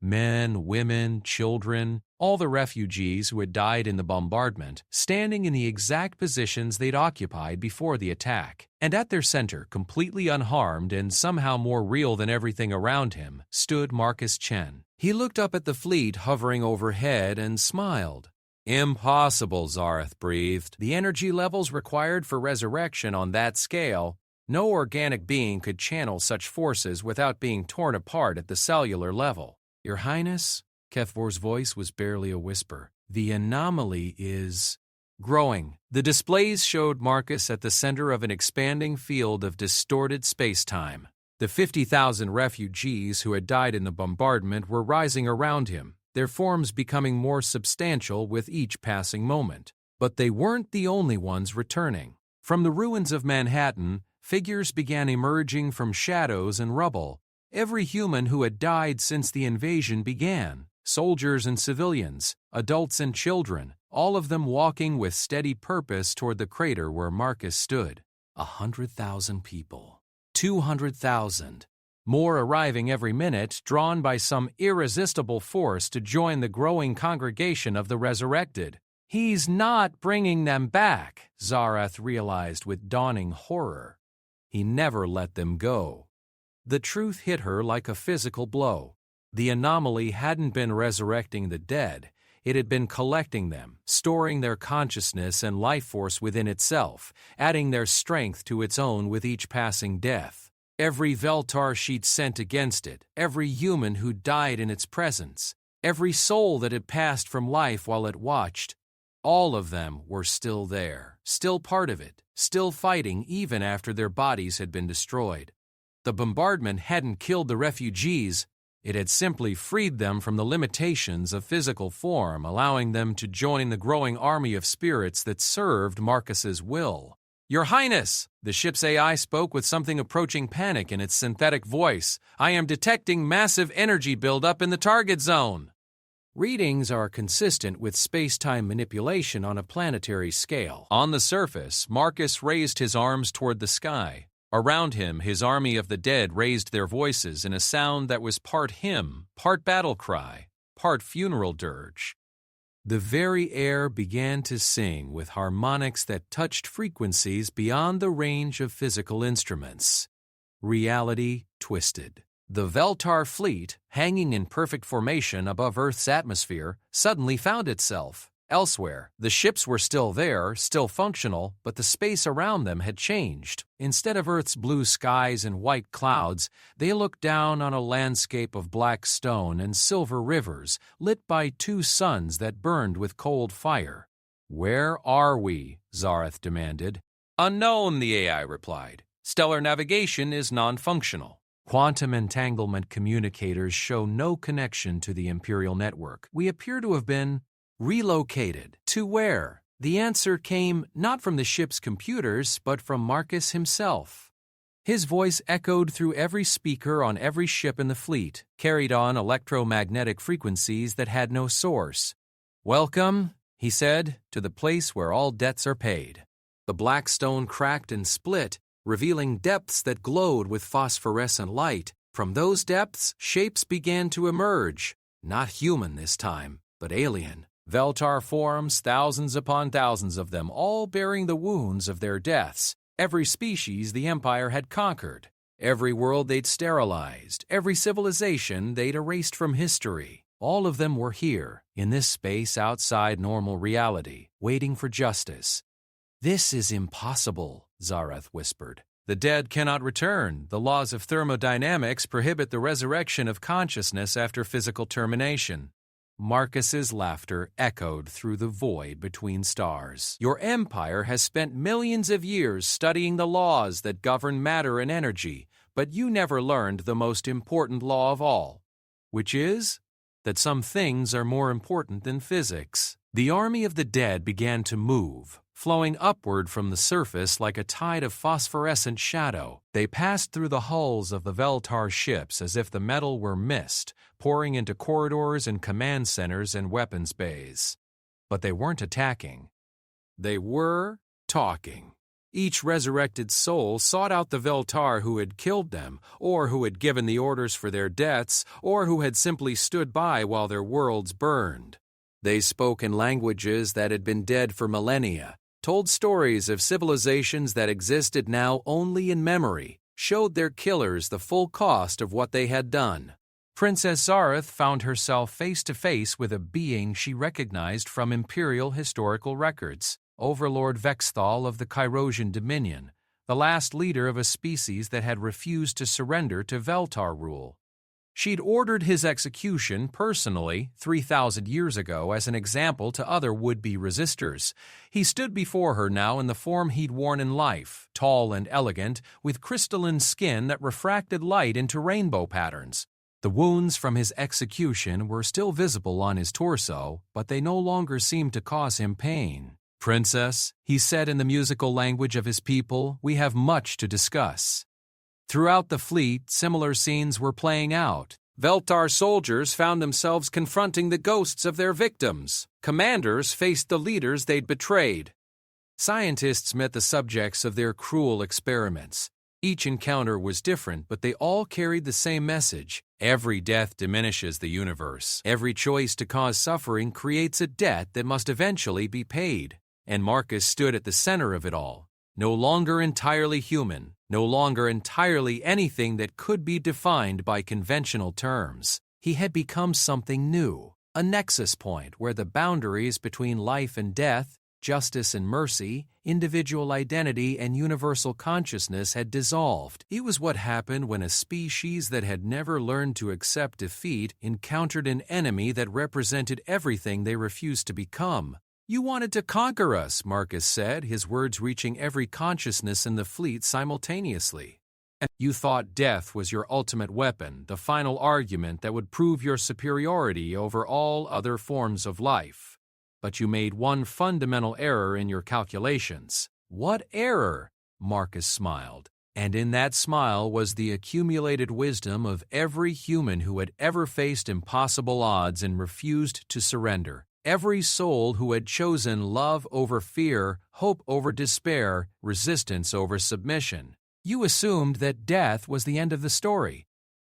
Men, women, children, all the refugees who had died in the bombardment, standing in the exact positions they'd occupied before the attack. And at their center, completely unharmed and somehow more real than everything around him, stood Marcus Chen. He looked up at the fleet hovering overhead and smiled. "Impossible," Zareth breathed. "The energy levels required for resurrection on that scale. No organic being could channel such forces without being torn apart at the cellular level." "Your Highness," Kethvor's voice was barely a whisper, "the anomaly is growing." The displays showed Marcus at the center of an expanding field of distorted space-time. The 50,000 refugees who had died in the bombardment were rising around him, their forms becoming more substantial with each passing moment. But they weren't the only ones returning. From the ruins of Manhattan, figures began emerging from shadows and rubble. Every human who had died since the invasion began, soldiers and civilians, adults and children, all of them walking with steady purpose toward the crater where Marcus stood. 100,000 people. 200,000. More arriving every minute, drawn by some irresistible force to join the growing congregation of the resurrected. "He's not bringing them back," Zareth realized with dawning horror. He never let them go. The truth hit her like a physical blow. The anomaly hadn't been resurrecting the dead. It had been collecting them, storing their consciousness and life force within itself, adding their strength to its own with each passing death. Every Veltar sheet sent against it, every human who died in its presence, every soul that had passed from life while it watched, all of them were still there, still part of it, still fighting even after their bodies had been destroyed. The bombardment hadn't killed the refugees, it had simply freed them from the limitations of physical form, allowing them to join the growing army of spirits that served Marcus's will. "Your Highness!" The ship's AI spoke with something approaching panic in its synthetic voice. "I am detecting massive energy buildup in the target zone." Readings are consistent with space-time manipulation on a planetary scale. On the surface, Marcus raised his arms toward the sky. Around him, his army of the dead raised their voices in a sound that was part hymn, part battle cry, part funeral dirge. The very air began to sing with harmonics that touched frequencies beyond the range of physical instruments. Reality twisted. The Veltar fleet, hanging in perfect formation above Earth's atmosphere, suddenly found itself elsewhere. The ships were still there, still functional, but the space around them had changed. Instead of Earth's blue skies and white clouds, they looked down on a landscape of black stone and silver rivers, lit by two suns that burned with cold fire. "Where are we?" Zareth demanded. "Unknown," the AI replied. "Stellar navigation is non-functional." Quantum entanglement communicators show no connection to the Imperial network. We appear to have been relocated. To where? The answer came not from the ship's computers, but from Marcus himself. His voice echoed through every speaker on every ship in the fleet, carried on electromagnetic frequencies that had no source. "Welcome," he said, "to the place where all debts are paid." The black stone cracked and split, revealing depths that glowed with phosphorescent light. From those depths, shapes began to emerge, not human this time, but alien. Veltar forms, thousands upon thousands of them, all bearing the wounds of their deaths. Every species the Empire had conquered, every world they'd sterilized, every civilization they'd erased from history. All of them were here, in this space outside normal reality, waiting for justice. "This is impossible," Zareth whispered. "The dead cannot return. The laws of thermodynamics prohibit the resurrection of consciousness after physical termination." Marcus's laughter echoed through the void between stars. "Your empire has spent millions of years studying the laws that govern matter and energy, but you never learned the most important law of all, which is that some things are more important than physics." The army of the dead began to move, flowing upward from the surface like a tide of phosphorescent shadow. They passed through the hulls of the Veltar ships as if the metal were mist, pouring into corridors and command centers and weapons bays. But they weren't attacking. They were talking. Each resurrected soul sought out the Veltar who had killed them, or who had given the orders for their deaths, or who had simply stood by while their worlds burned. They spoke in languages that had been dead for millennia, told stories of civilizations that existed now only in memory, showed their killers the full cost of what they had done. Princess Zareth found herself face to face with a being she recognized from Imperial historical records, Overlord Vexthal of the Kyrosian Dominion, the last leader of a species that had refused to surrender to Veltar rule. She'd ordered his execution personally 3,000 years ago as an example to other would-be resistors. He stood before her now in the form he'd worn in life, tall and elegant, with crystalline skin that refracted light into rainbow patterns. The wounds from his execution were still visible on his torso, but they no longer seemed to cause him pain. "Princess," he said in the musical language of his people, "we have much to discuss." Throughout the fleet, similar scenes were playing out. Veltar soldiers found themselves confronting the ghosts of their victims. Commanders faced the leaders they'd betrayed. Scientists met the subjects of their cruel experiments. Each encounter was different, but they all carried the same message. Every death diminishes the universe. Every choice to cause suffering creates a debt that must eventually be paid. And Marcus stood at the center of it all. No longer entirely human, no longer entirely anything that could be defined by conventional terms. He had become something new, a nexus point where the boundaries between life and death, justice and mercy, individual identity and universal consciousness had dissolved. It was what happened when a species that had never learned to accept defeat encountered an enemy that represented everything they refused to become. "You wanted to conquer us," Marcus said, his words reaching every consciousness in the fleet simultaneously. "And you thought death was your ultimate weapon, the final argument that would prove your superiority over all other forms of life. But you made one fundamental error in your calculations." "What error?" Marcus smiled. And in that smile was the accumulated wisdom of every human who had ever faced impossible odds and refused to surrender. Every soul who had chosen love over fear, hope over despair, resistance over submission. "You assumed that death was the end of the story."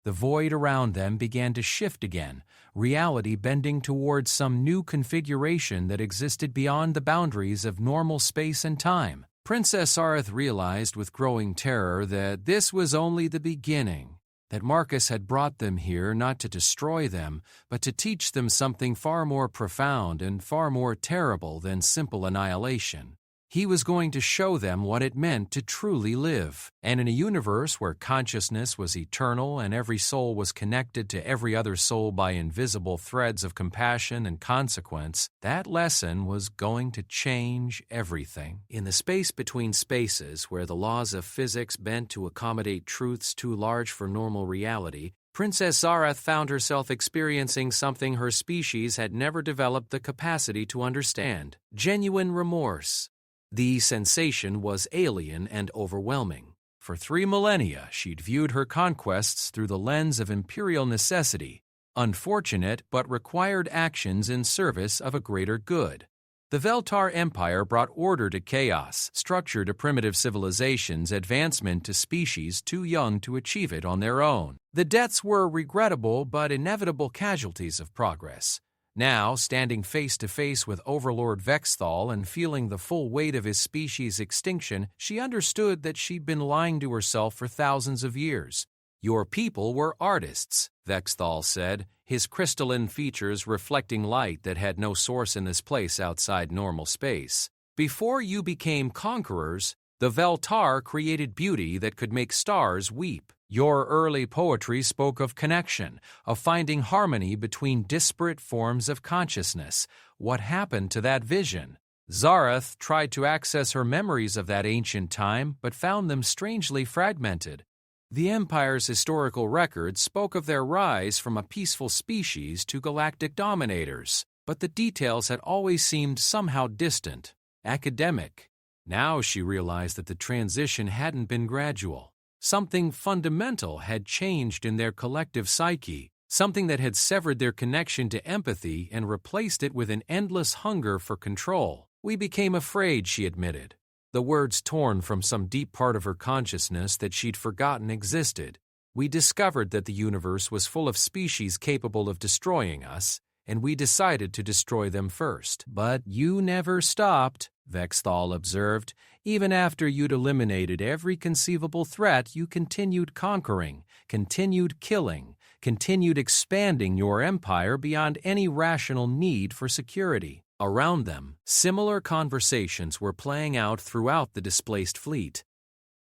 The void around them began to shift again, reality bending towards some new configuration that existed beyond the boundaries of normal space and time. Princess Zareth realized with growing terror that this was only the beginning, that Marcus had brought them here not to destroy them, but to teach them something far more profound and far more terrible than simple annihilation. He was going to show them what it meant to truly live. And in a universe where consciousness was eternal and every soul was connected to every other soul by invisible threads of compassion and consequence, that lesson was going to change everything. In the space between spaces, where the laws of physics bent to accommodate truths too large for normal reality, Princess Zareth found herself experiencing something her species had never developed the capacity to understand: genuine remorse. The sensation was alien and overwhelming. For 3 millennia, she'd viewed her conquests through the lens of imperial necessity, unfortunate but required actions in service of a greater good. The Veltar Empire brought order to chaos, structure to primitive civilizations, advancement to species too young to achieve it on their own. The deaths were regrettable but inevitable casualties of progress. Now, standing face to face with Overlord Vexthal and feeling the full weight of his species' extinction, she understood that she'd been lying to herself for thousands of years. "Your people were artists," Vexthal said, his crystalline features reflecting light that had no source in this place outside normal space. "Before you became conquerors, the Veltar created beauty that could make stars weep. Your early poetry spoke of connection, of finding harmony between disparate forms of consciousness. What happened to that vision?" Zareth tried to access her memories of that ancient time, but found them strangely fragmented. The Empire's historical records spoke of their rise from a peaceful species to galactic dominators, but the details had always seemed somehow distant, academic. Now she realized that the transition hadn't been gradual. Something fundamental had changed in their collective psyche, something that had severed their connection to empathy and replaced it with an endless hunger for control. "We became afraid," she admitted, the words torn from some deep part of her consciousness that she'd forgotten existed. "We discovered that the universe was full of species capable of destroying us, and we decided to destroy them first." "But you never stopped," Vexthal observed. "Even after you'd eliminated every conceivable threat, you continued conquering, continued killing, continued expanding your empire beyond any rational need for security." Around them, similar conversations were playing out throughout the displaced fleet.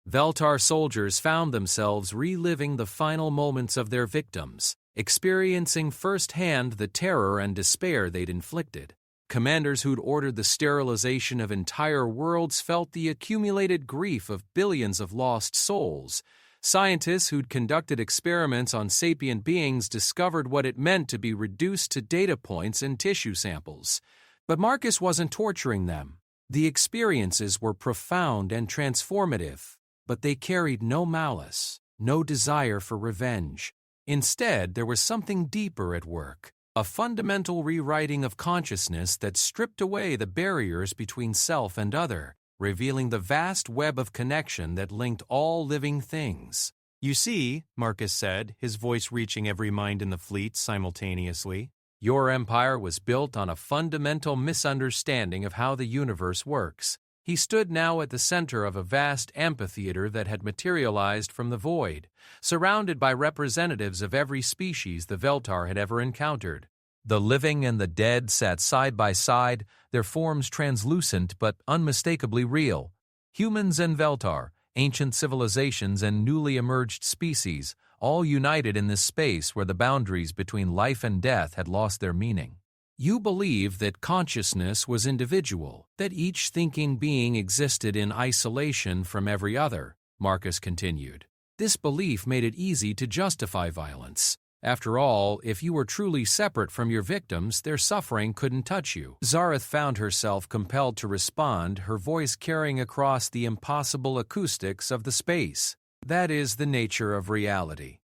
Veltar soldiers found themselves reliving the final moments of their victims, experiencing firsthand the terror and despair they'd inflicted. Commanders who'd ordered the sterilization of entire worlds felt the accumulated grief of billions of lost souls. Scientists who'd conducted experiments on sapient beings discovered what it meant to be reduced to data points and tissue samples. But Marcus wasn't torturing them. The experiences were profound and transformative, but they carried no malice, no desire for revenge. Instead, there was something deeper at work. A fundamental rewriting of consciousness that stripped away the barriers between self and other, revealing the vast web of connection that linked all living things. "You see," Marcus said, his voice reaching every mind in the fleet simultaneously, "your empire was built on a fundamental misunderstanding of how the universe works." He stood now at the center of a vast amphitheater that had materialized from the void, surrounded by representatives of every species the Veltar had ever encountered. The living and the dead sat side by side, their forms translucent but unmistakably real. Humans and Veltar, ancient civilizations and newly emerged species, all united in this space where the boundaries between life and death had lost their meaning. You believe that consciousness was individual, that each thinking being existed in isolation from every other, Marcus continued. This belief made it easy to justify violence. After all, if you were truly separate from your victims, their suffering couldn't touch you. Zareth found herself compelled to respond, her voice carrying across the impossible acoustics of the space. That is the nature of reality.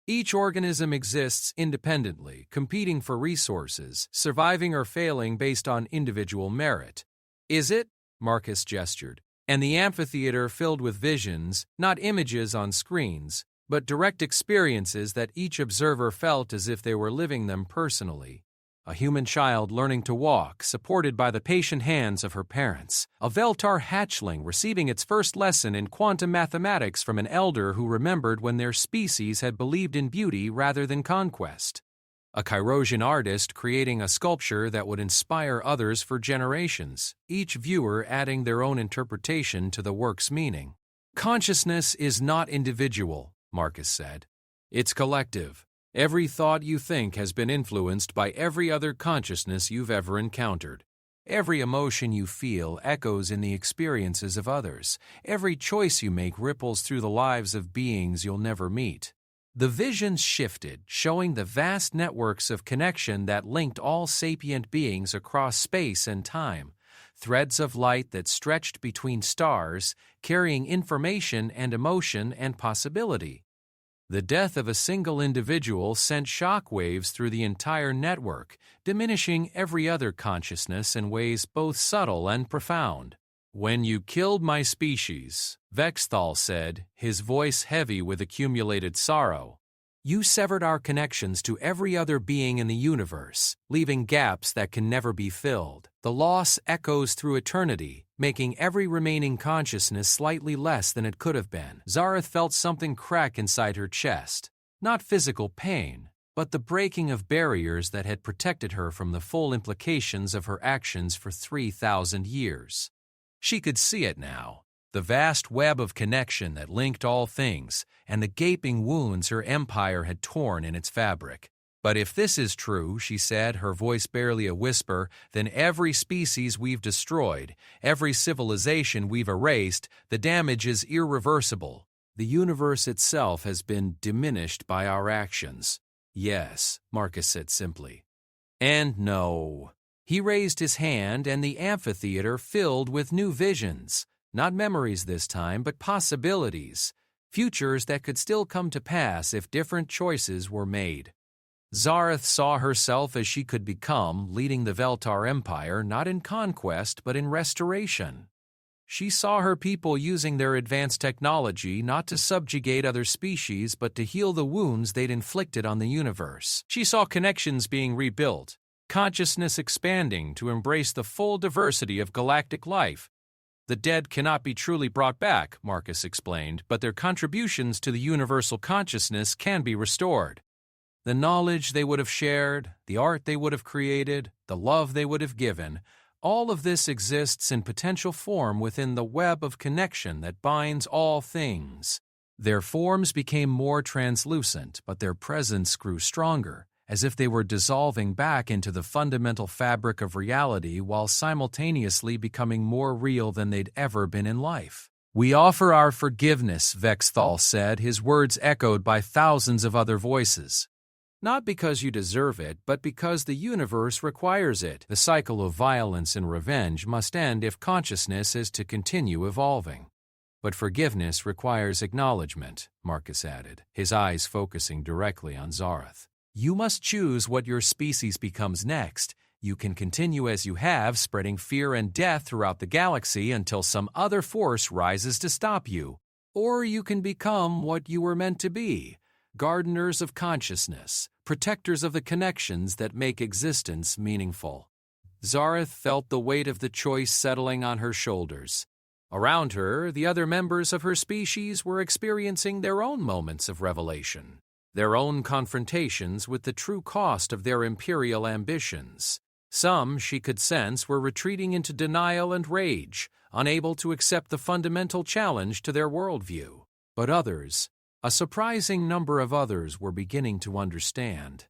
Each organism exists independently, competing for resources, surviving or failing based on individual merit. Is it? Marcus gestured. And the amphitheater filled with visions, not images on screens, but direct experiences that each observer felt as if they were living them personally. A human child learning to walk, supported by the patient hands of her parents. A Veltar hatchling receiving its first lesson in quantum mathematics from an elder who remembered when their species had believed in beauty rather than conquest. A Chirosian artist creating a sculpture that would inspire others for generations, each viewer adding their own interpretation to the work's meaning. Consciousness is not individual, Marcus said. It's collective. Every thought you think has been influenced by every other consciousness you've ever encountered. Every emotion you feel echoes in the experiences of others. Every choice you make ripples through the lives of beings you'll never meet. The visions shifted, showing the vast networks of connection that linked all sapient beings across space and time. Threads of light that stretched between stars, carrying information and emotion and possibility. The death of a single individual sent shock waves through the entire network, diminishing every other consciousness in ways both subtle and profound. When you killed my species, Vexthal said, his voice heavy with accumulated sorrow, you severed our connections to every other being in the universe, leaving gaps that can never be filled. The loss echoes through eternity, making every remaining consciousness slightly less than it could have been. Zareth felt something crack inside her chest. Not physical pain, but the breaking of barriers that had protected her from the full implications of her actions for 3,000 years. She could see it now. The vast web of connection that linked all things, and the gaping wounds her empire had torn in its fabric. But if this is true, she said, her voice barely a whisper, then every species we've destroyed, every civilization we've erased, the damage is irreversible. The universe itself has been diminished by our actions. Yes, Marcus said simply. And no. He raised his hand, and the amphitheater filled with new visions. Not memories this time, but possibilities. Futures that could still come to pass if different choices were made. Zareth saw herself as she could become, leading the Veltar Empire not in conquest but in restoration. She saw her people using their advanced technology not to subjugate other species but to heal the wounds they'd inflicted on the universe. She saw connections being rebuilt, consciousness expanding to embrace the full diversity of galactic life. The dead cannot be truly brought back, Marcus explained, but their contributions to the universal consciousness can be restored. The knowledge they would have shared, the art they would have created, the love they would have given, all of this exists in potential form within the web of connection that binds all things. Their forms became more translucent, but their presence grew stronger, as if they were dissolving back into the fundamental fabric of reality while simultaneously becoming more real than they'd ever been in life. We offer our forgiveness, Vexthal said, his words echoed by thousands of other voices. Not because you deserve it, but because the universe requires it. The cycle of violence and revenge must end if consciousness is to continue evolving. But forgiveness requires acknowledgement, Marcus added, his eyes focusing directly on Zareth. You must choose what your species becomes next. You can continue as you have, spreading fear and death throughout the galaxy until some other force rises to stop you. Or you can become what you were meant to be, gardeners of consciousness, protectors of the connections that make existence meaningful. Zareth felt the weight of the choice settling on her shoulders. Around her, the other members of her species were experiencing their own moments of revelation. their own confrontations with the true cost of their imperial ambitions. Some, she could sense, were retreating into denial and rage, unable to accept the fundamental challenge to their worldview. But others, a surprising number of others, were beginning to understand.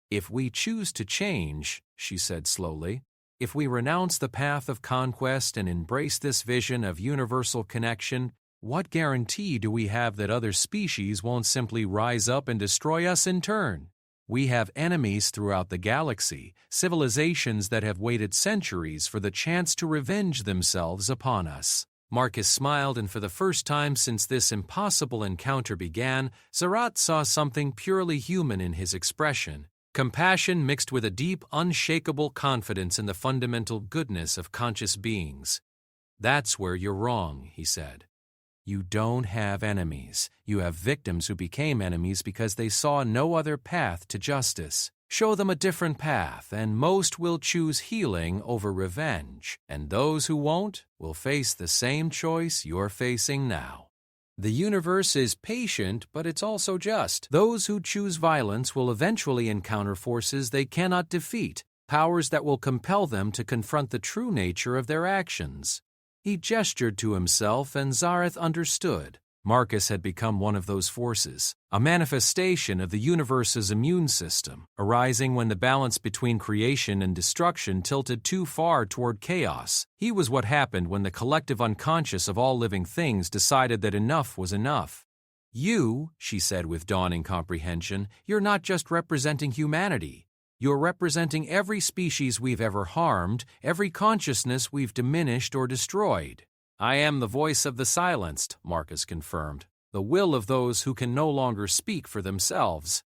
If we choose to change, she said slowly, if we renounce the path of conquest and embrace this vision of universal connection, what guarantee do we have that other species won't simply rise up and destroy us in turn? We have enemies throughout the galaxy, civilizations that have waited centuries for the chance to revenge themselves upon us. Marcus smiled, and for the first time since this impossible encounter began, Zarat saw something purely human in his expression. Compassion mixed with a deep, unshakable confidence in the fundamental goodness of conscious beings. "That's where you're wrong," he said. "You don't have enemies. You have victims who became enemies because they saw no other path to justice. Show them a different path, and most will choose healing over revenge, and those who won't will face the same choice you're facing now. The universe is patient, but it's also just. Those who choose violence will eventually encounter forces they cannot defeat, powers that will compel them to confront the true nature of their actions." He gestured to himself, and Zareth understood. Marcus had become one of those forces, a manifestation of the universe's immune system, arising when the balance between creation and destruction tilted too far toward chaos. He was what happened when the collective unconscious of all living things decided that enough was enough. "You," she said with dawning comprehension, "you're not just representing humanity. You're representing every species we've ever harmed, every consciousness we've diminished or destroyed." "I am the voice of the silenced," Marcus confirmed, "the will of those who can no longer speak for themselves.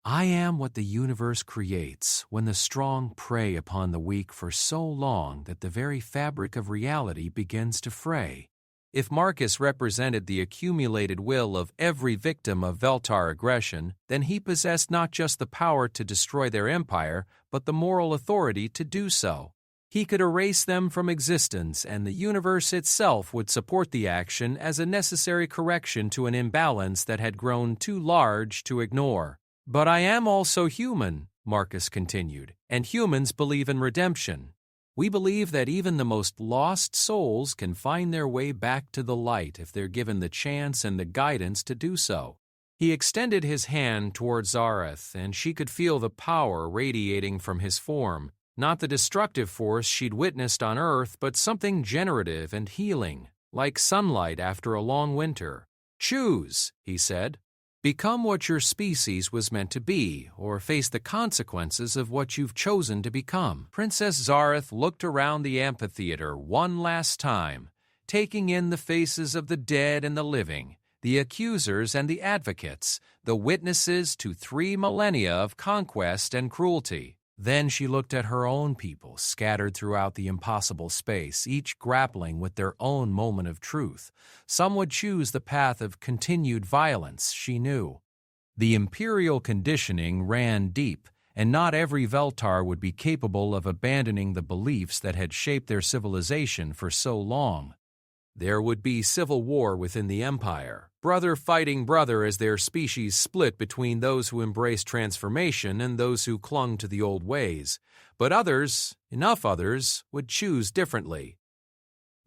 I am what the universe creates when the strong prey upon the weak for so long that the very fabric of reality begins to fray." If Marcus represented the accumulated will of every victim of Veltar aggression, then he possessed not just the power to destroy their empire, but the moral authority to do so. He could erase them from existence, and the universe itself would support the action as a necessary correction to an imbalance that had grown too large to ignore. "But I am also human," Marcus continued, "and humans believe in redemption. We believe that even the most lost souls can find their way back to the light if they're given the chance and the guidance to do so." He extended his hand toward Zareth, and she could feel the power radiating from his form, not the destructive force she'd witnessed on Earth, but something generative and healing, like sunlight after a long winter. "Choose," he said. "Become what your species was meant to be, or face the consequences of what you've chosen to become." Princess Zareth looked around the amphitheater one last time, taking in the faces of the dead and the living, the accusers and the advocates, the witnesses to 3 millennia of conquest and cruelty. Then she looked at her own people scattered throughout the impossible space, each grappling with their own moment of truth. Some would choose the path of continued violence, she knew. The imperial conditioning ran deep, and not every Veltar would be capable of abandoning the beliefs that had shaped their civilization for so long. There would be civil war within the Empire, brother fighting brother as their species split between those who embraced transformation and those who clung to the old ways. But others, enough others, would choose differently.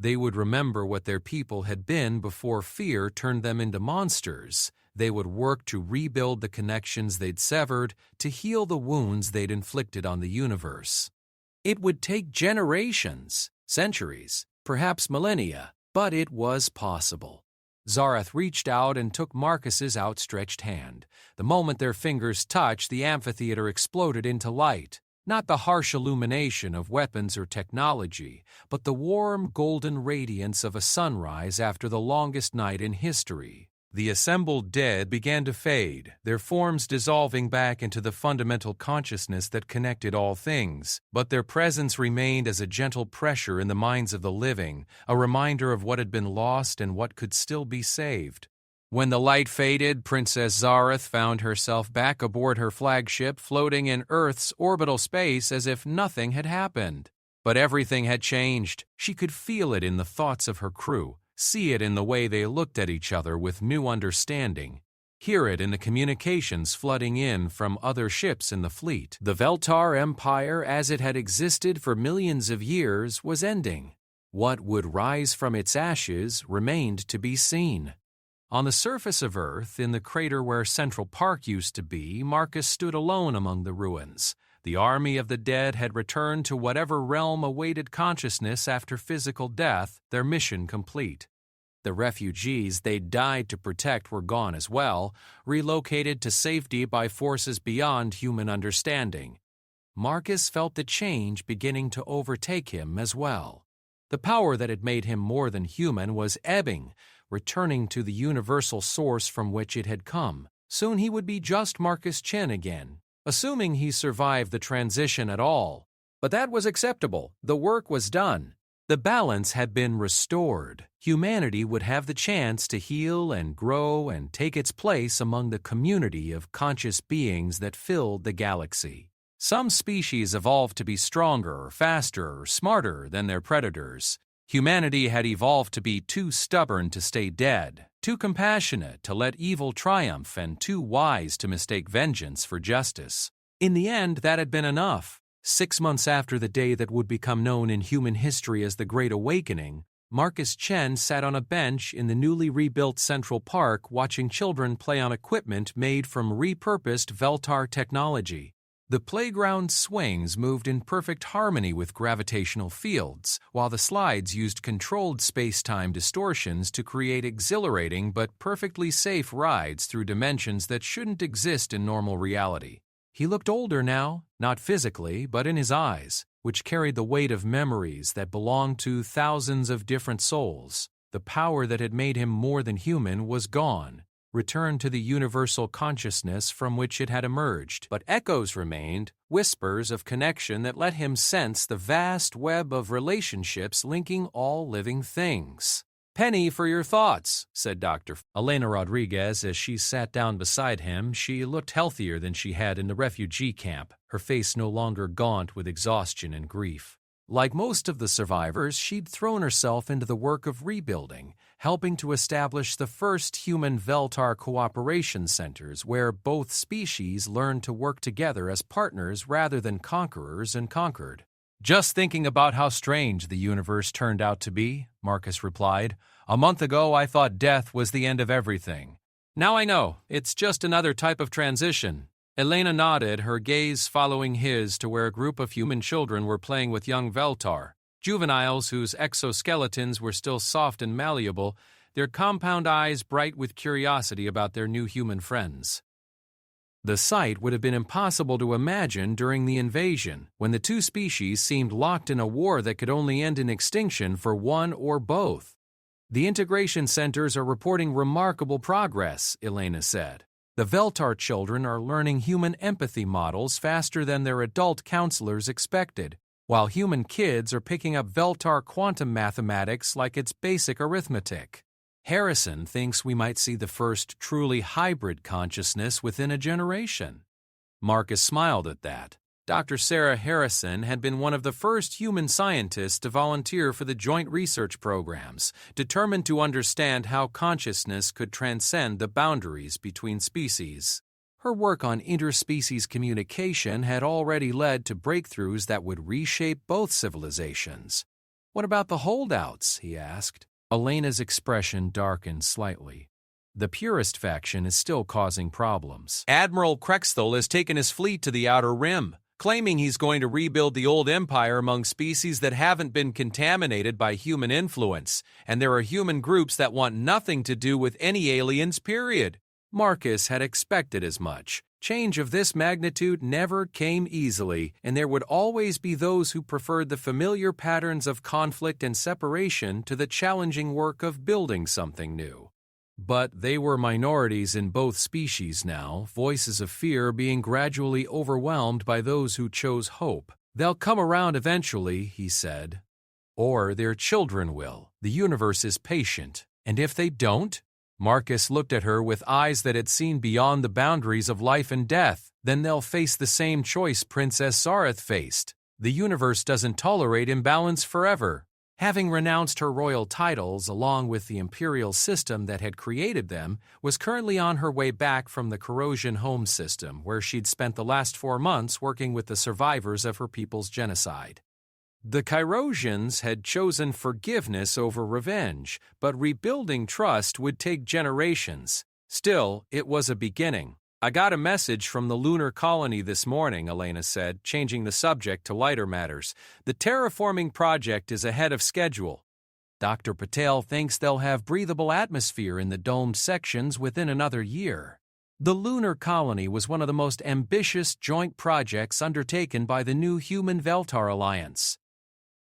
They would remember what their people had been before fear turned them into monsters. They would work to rebuild the connections they'd severed, to heal the wounds they'd inflicted on the universe. It would take generations, centuries, perhaps millennia. But it was possible. Zareth reached out and took Marcus's outstretched hand. The moment their fingers touched, the amphitheater exploded into light. Not the harsh illumination of weapons or technology, but the warm, golden radiance of a sunrise after the longest night in history. The assembled dead began to fade, their forms dissolving back into the fundamental consciousness that connected all things, but their presence remained as a gentle pressure in the minds of the living, a reminder of what had been lost and what could still be saved. When the light faded, Princess Zareth found herself back aboard her flagship, floating in Earth's orbital space as if nothing had happened. But everything had changed. She could feel it in the thoughts of her crew, see it in the way they looked at each other with new understanding. hear it in the communications flooding in from other ships in the fleet. The Veltar Empire, as it had existed for millions of years, was ending. What would rise from its ashes remained to be seen. On the surface of Earth, in the crater where Central Park used to be, Marcus stood alone among the ruins. The army of the dead had returned to whatever realm awaited consciousness after physical death, their mission complete. The refugees they'd died to protect were gone as well, relocated to safety by forces beyond human understanding. Marcus felt the change beginning to overtake him as well. The power that had made him more than human was ebbing, returning to the universal source from which it had come. Soon he would be just Marcus Chen again, assuming he survived the transition at all. But that was acceptable. The work was done. The balance had been restored. Humanity would have the chance to heal and grow and take its place among the community of conscious beings that filled the galaxy. Some species evolved to be stronger, faster, or smarter than their predators. Humanity had evolved to be too stubborn to stay dead, too compassionate to let evil triumph, and too wise to mistake vengeance for justice. In the end, that had been enough. 6 months after the day that would become known in human history as the Great Awakening, Marcus Chen sat on a bench in the newly rebuilt Central Park watching children play on equipment made from repurposed Veltar technology. The playground swings moved in perfect harmony with gravitational fields, while the slides used controlled space-time distortions to create exhilarating but perfectly safe rides through dimensions that shouldn't exist in normal reality. He looked older now, not physically, but in his eyes, which carried the weight of memories that belonged to thousands of different souls. The power that had made him more than human was gone, returned to the universal consciousness from which it had emerged. But echoes remained, whispers of connection that let him sense the vast web of relationships linking all living things. "Penny for your thoughts," said Dr. Elena Rodriguez as she sat down beside him. She looked healthier than she had in the refugee camp, her face no longer gaunt with exhaustion and grief. Like most of the survivors, she'd thrown herself into the work of rebuilding, helping to establish the first human Veltar cooperation centers where both species learned to work together as partners rather than conquerors and conquered. "Just thinking about how strange the universe turned out to be," Marcus replied. "A month ago I thought death was the end of everything. Now I know, it's just another type of transition." Elena nodded, her gaze following his to where a group of human children were playing with young Veltar, juveniles whose exoskeletons were still soft and malleable, their compound eyes bright with curiosity about their new human friends. The sight would have been impossible to imagine during the invasion, when the two species seemed locked in a war that could only end in extinction for one or both. "The integration centers are reporting remarkable progress," Elena said. "The Veltar children are learning human empathy models faster than their adult counselors expected, while human kids are picking up Veltar quantum mathematics like it's basic arithmetic. Harrison thinks we might see the first truly hybrid consciousness within a generation." Marcus smiled at that. Dr. Sarah Harrison had been one of the first human scientists to volunteer for the joint research programs, determined to understand how consciousness could transcend the boundaries between species. Her work on interspecies communication had already led to breakthroughs that would reshape both civilizations. "What about the holdouts?" he asked. Elena's expression darkened slightly. "The purist faction is still causing problems. Admiral Krexthal has taken his fleet to the Outer Rim, claiming he's going to rebuild the old empire among species that haven't been contaminated by human influence, and there are human groups that want nothing to do with any aliens, period." Marcus had expected as much. Change of this magnitude never came easily, and there would always be those who preferred the familiar patterns of conflict and separation to the challenging work of building something new. But they were minorities in both species now, voices of fear being gradually overwhelmed by those who chose hope. "They'll come around eventually," he said. "Or their children will. The universe is patient. And if they don't?" Marcus looked at her with eyes that had seen beyond the boundaries of life and death. "Then they'll face the same choice Princess Sareth faced. The universe doesn't tolerate imbalance forever." Having renounced her royal titles along with the imperial system that had created them, was currently on her way back from the Corrosion home system, where she'd spent the last 4 months working with the survivors of her people's genocide. The Corrosians had chosen forgiveness over revenge, but rebuilding trust would take generations. Still, it was a beginning. "I got a message from the lunar colony this morning," Elena said, changing the subject to lighter matters. "The terraforming project is ahead of schedule. Dr. Patel thinks they'll have breathable atmosphere in the domed sections within another year." The lunar colony was one of the most ambitious joint projects undertaken by the new Human Veltar Alliance.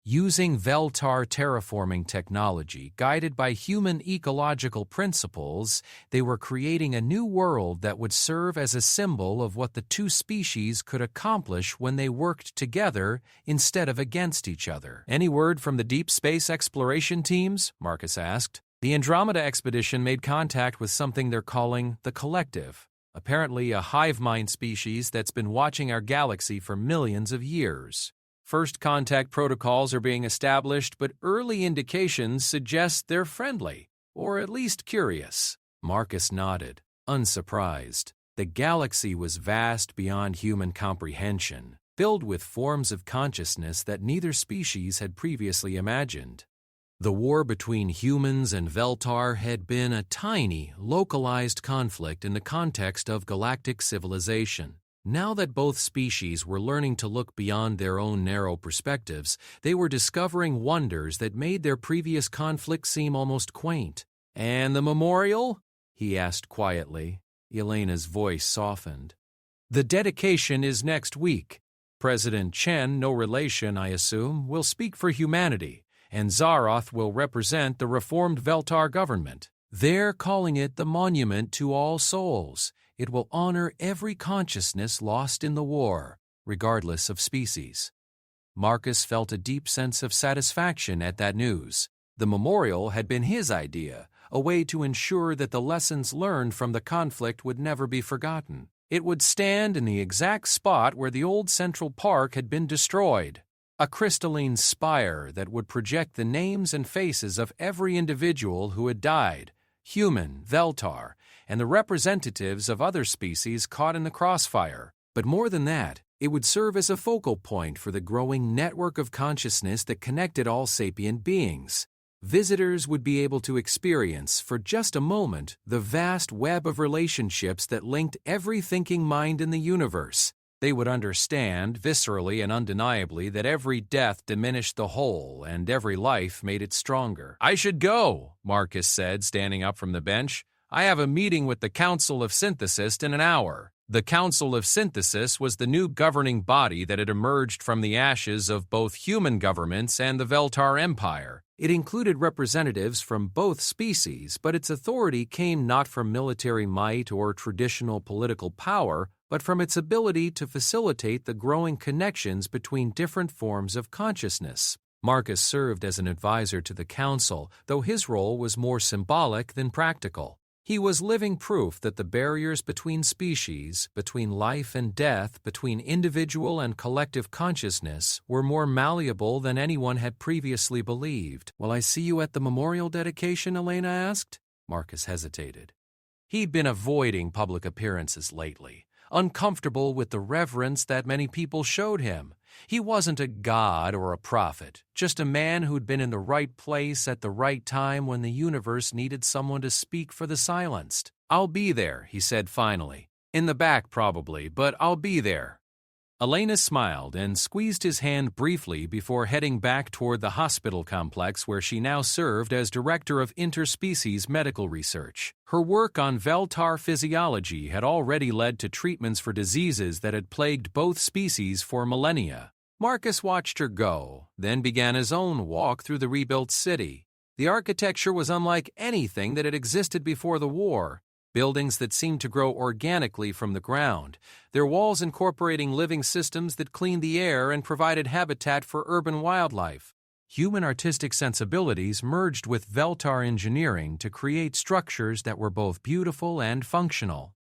Using Veltar terraforming technology, guided by human ecological principles, they were creating a new world that would serve as a symbol of what the two species could accomplish when they worked together instead of against each other. "Any word from the deep space exploration teams?" Marcus asked. "The Andromeda expedition made contact with something they're calling the Collective, apparently a hive mind species that's been watching our galaxy for millions of years. First contact protocols are being established, but early indications suggest they're friendly, or at least curious." Marcus nodded, unsurprised. The galaxy was vast beyond human comprehension, filled with forms of consciousness that neither species had previously imagined. The war between humans and Veltar had been a tiny, localized conflict in the context of galactic civilization. Now that both species were learning to look beyond their own narrow perspectives, they were discovering wonders that made their previous conflict seem almost quaint. "And the memorial?" he asked quietly. Elena's voice softened. "The dedication is next week. President Chen, no relation, I assume, will speak for humanity, and Zaroth will represent the reformed Veltar government. They're calling it the Monument to All Souls. It will honor every consciousness lost in the war, regardless of species." Marcus felt a deep sense of satisfaction at that news. The memorial had been his idea, a way to ensure that the lessons learned from the conflict would never be forgotten. It would stand in the exact spot where the old Central Park had been destroyed, a crystalline spire that would project the names and faces of every individual who had died, human, Veltar, and the representatives of other species caught in the crossfire. But more than that, it would serve as a focal point for the growing network of consciousness that connected all sapient beings. Visitors would be able to experience, for just a moment, the vast web of relationships that linked every thinking mind in the universe. They would understand, viscerally and undeniably, that every death diminished the whole and every life made it stronger. "I should go," Marcus said, standing up from the bench. "I have a meeting with the Council of Synthesis in an hour." The Council of Synthesis was the new governing body that had emerged from the ashes of both human governments and the Veltar Empire. It included representatives from both species, but its authority came not from military might or traditional political power, but from its ability to facilitate the growing connections between different forms of consciousness. Marcus served as an advisor to the council, though his role was more symbolic than practical. He was living proof that the barriers between species, between life and death, between individual and collective consciousness, were more malleable than anyone had previously believed. "Will I see you at the memorial dedication?" Elena asked. Marcus hesitated. He'd been avoiding public appearances lately, uncomfortable with the reverence that many people showed him. He wasn't a god or a prophet, just a man who'd been in the right place at the right time when the universe needed someone to speak for the silenced. "I'll be there," he said finally. "In the back probably, but I'll be there." Elena smiled and squeezed his hand briefly before heading back toward the hospital complex where she now served as Director of Interspecies Medical Research. Her work on Veltar physiology had already led to treatments for diseases that had plagued both species for millennia. Marcus watched her go, then began his own walk through the rebuilt city. The architecture was unlike anything that had existed before the war. Buildings that seemed to grow organically from the ground, their walls incorporating living systems that cleaned the air and provided habitat for urban wildlife. Human artistic sensibilities merged with Veltar engineering to create structures that were both beautiful and functional.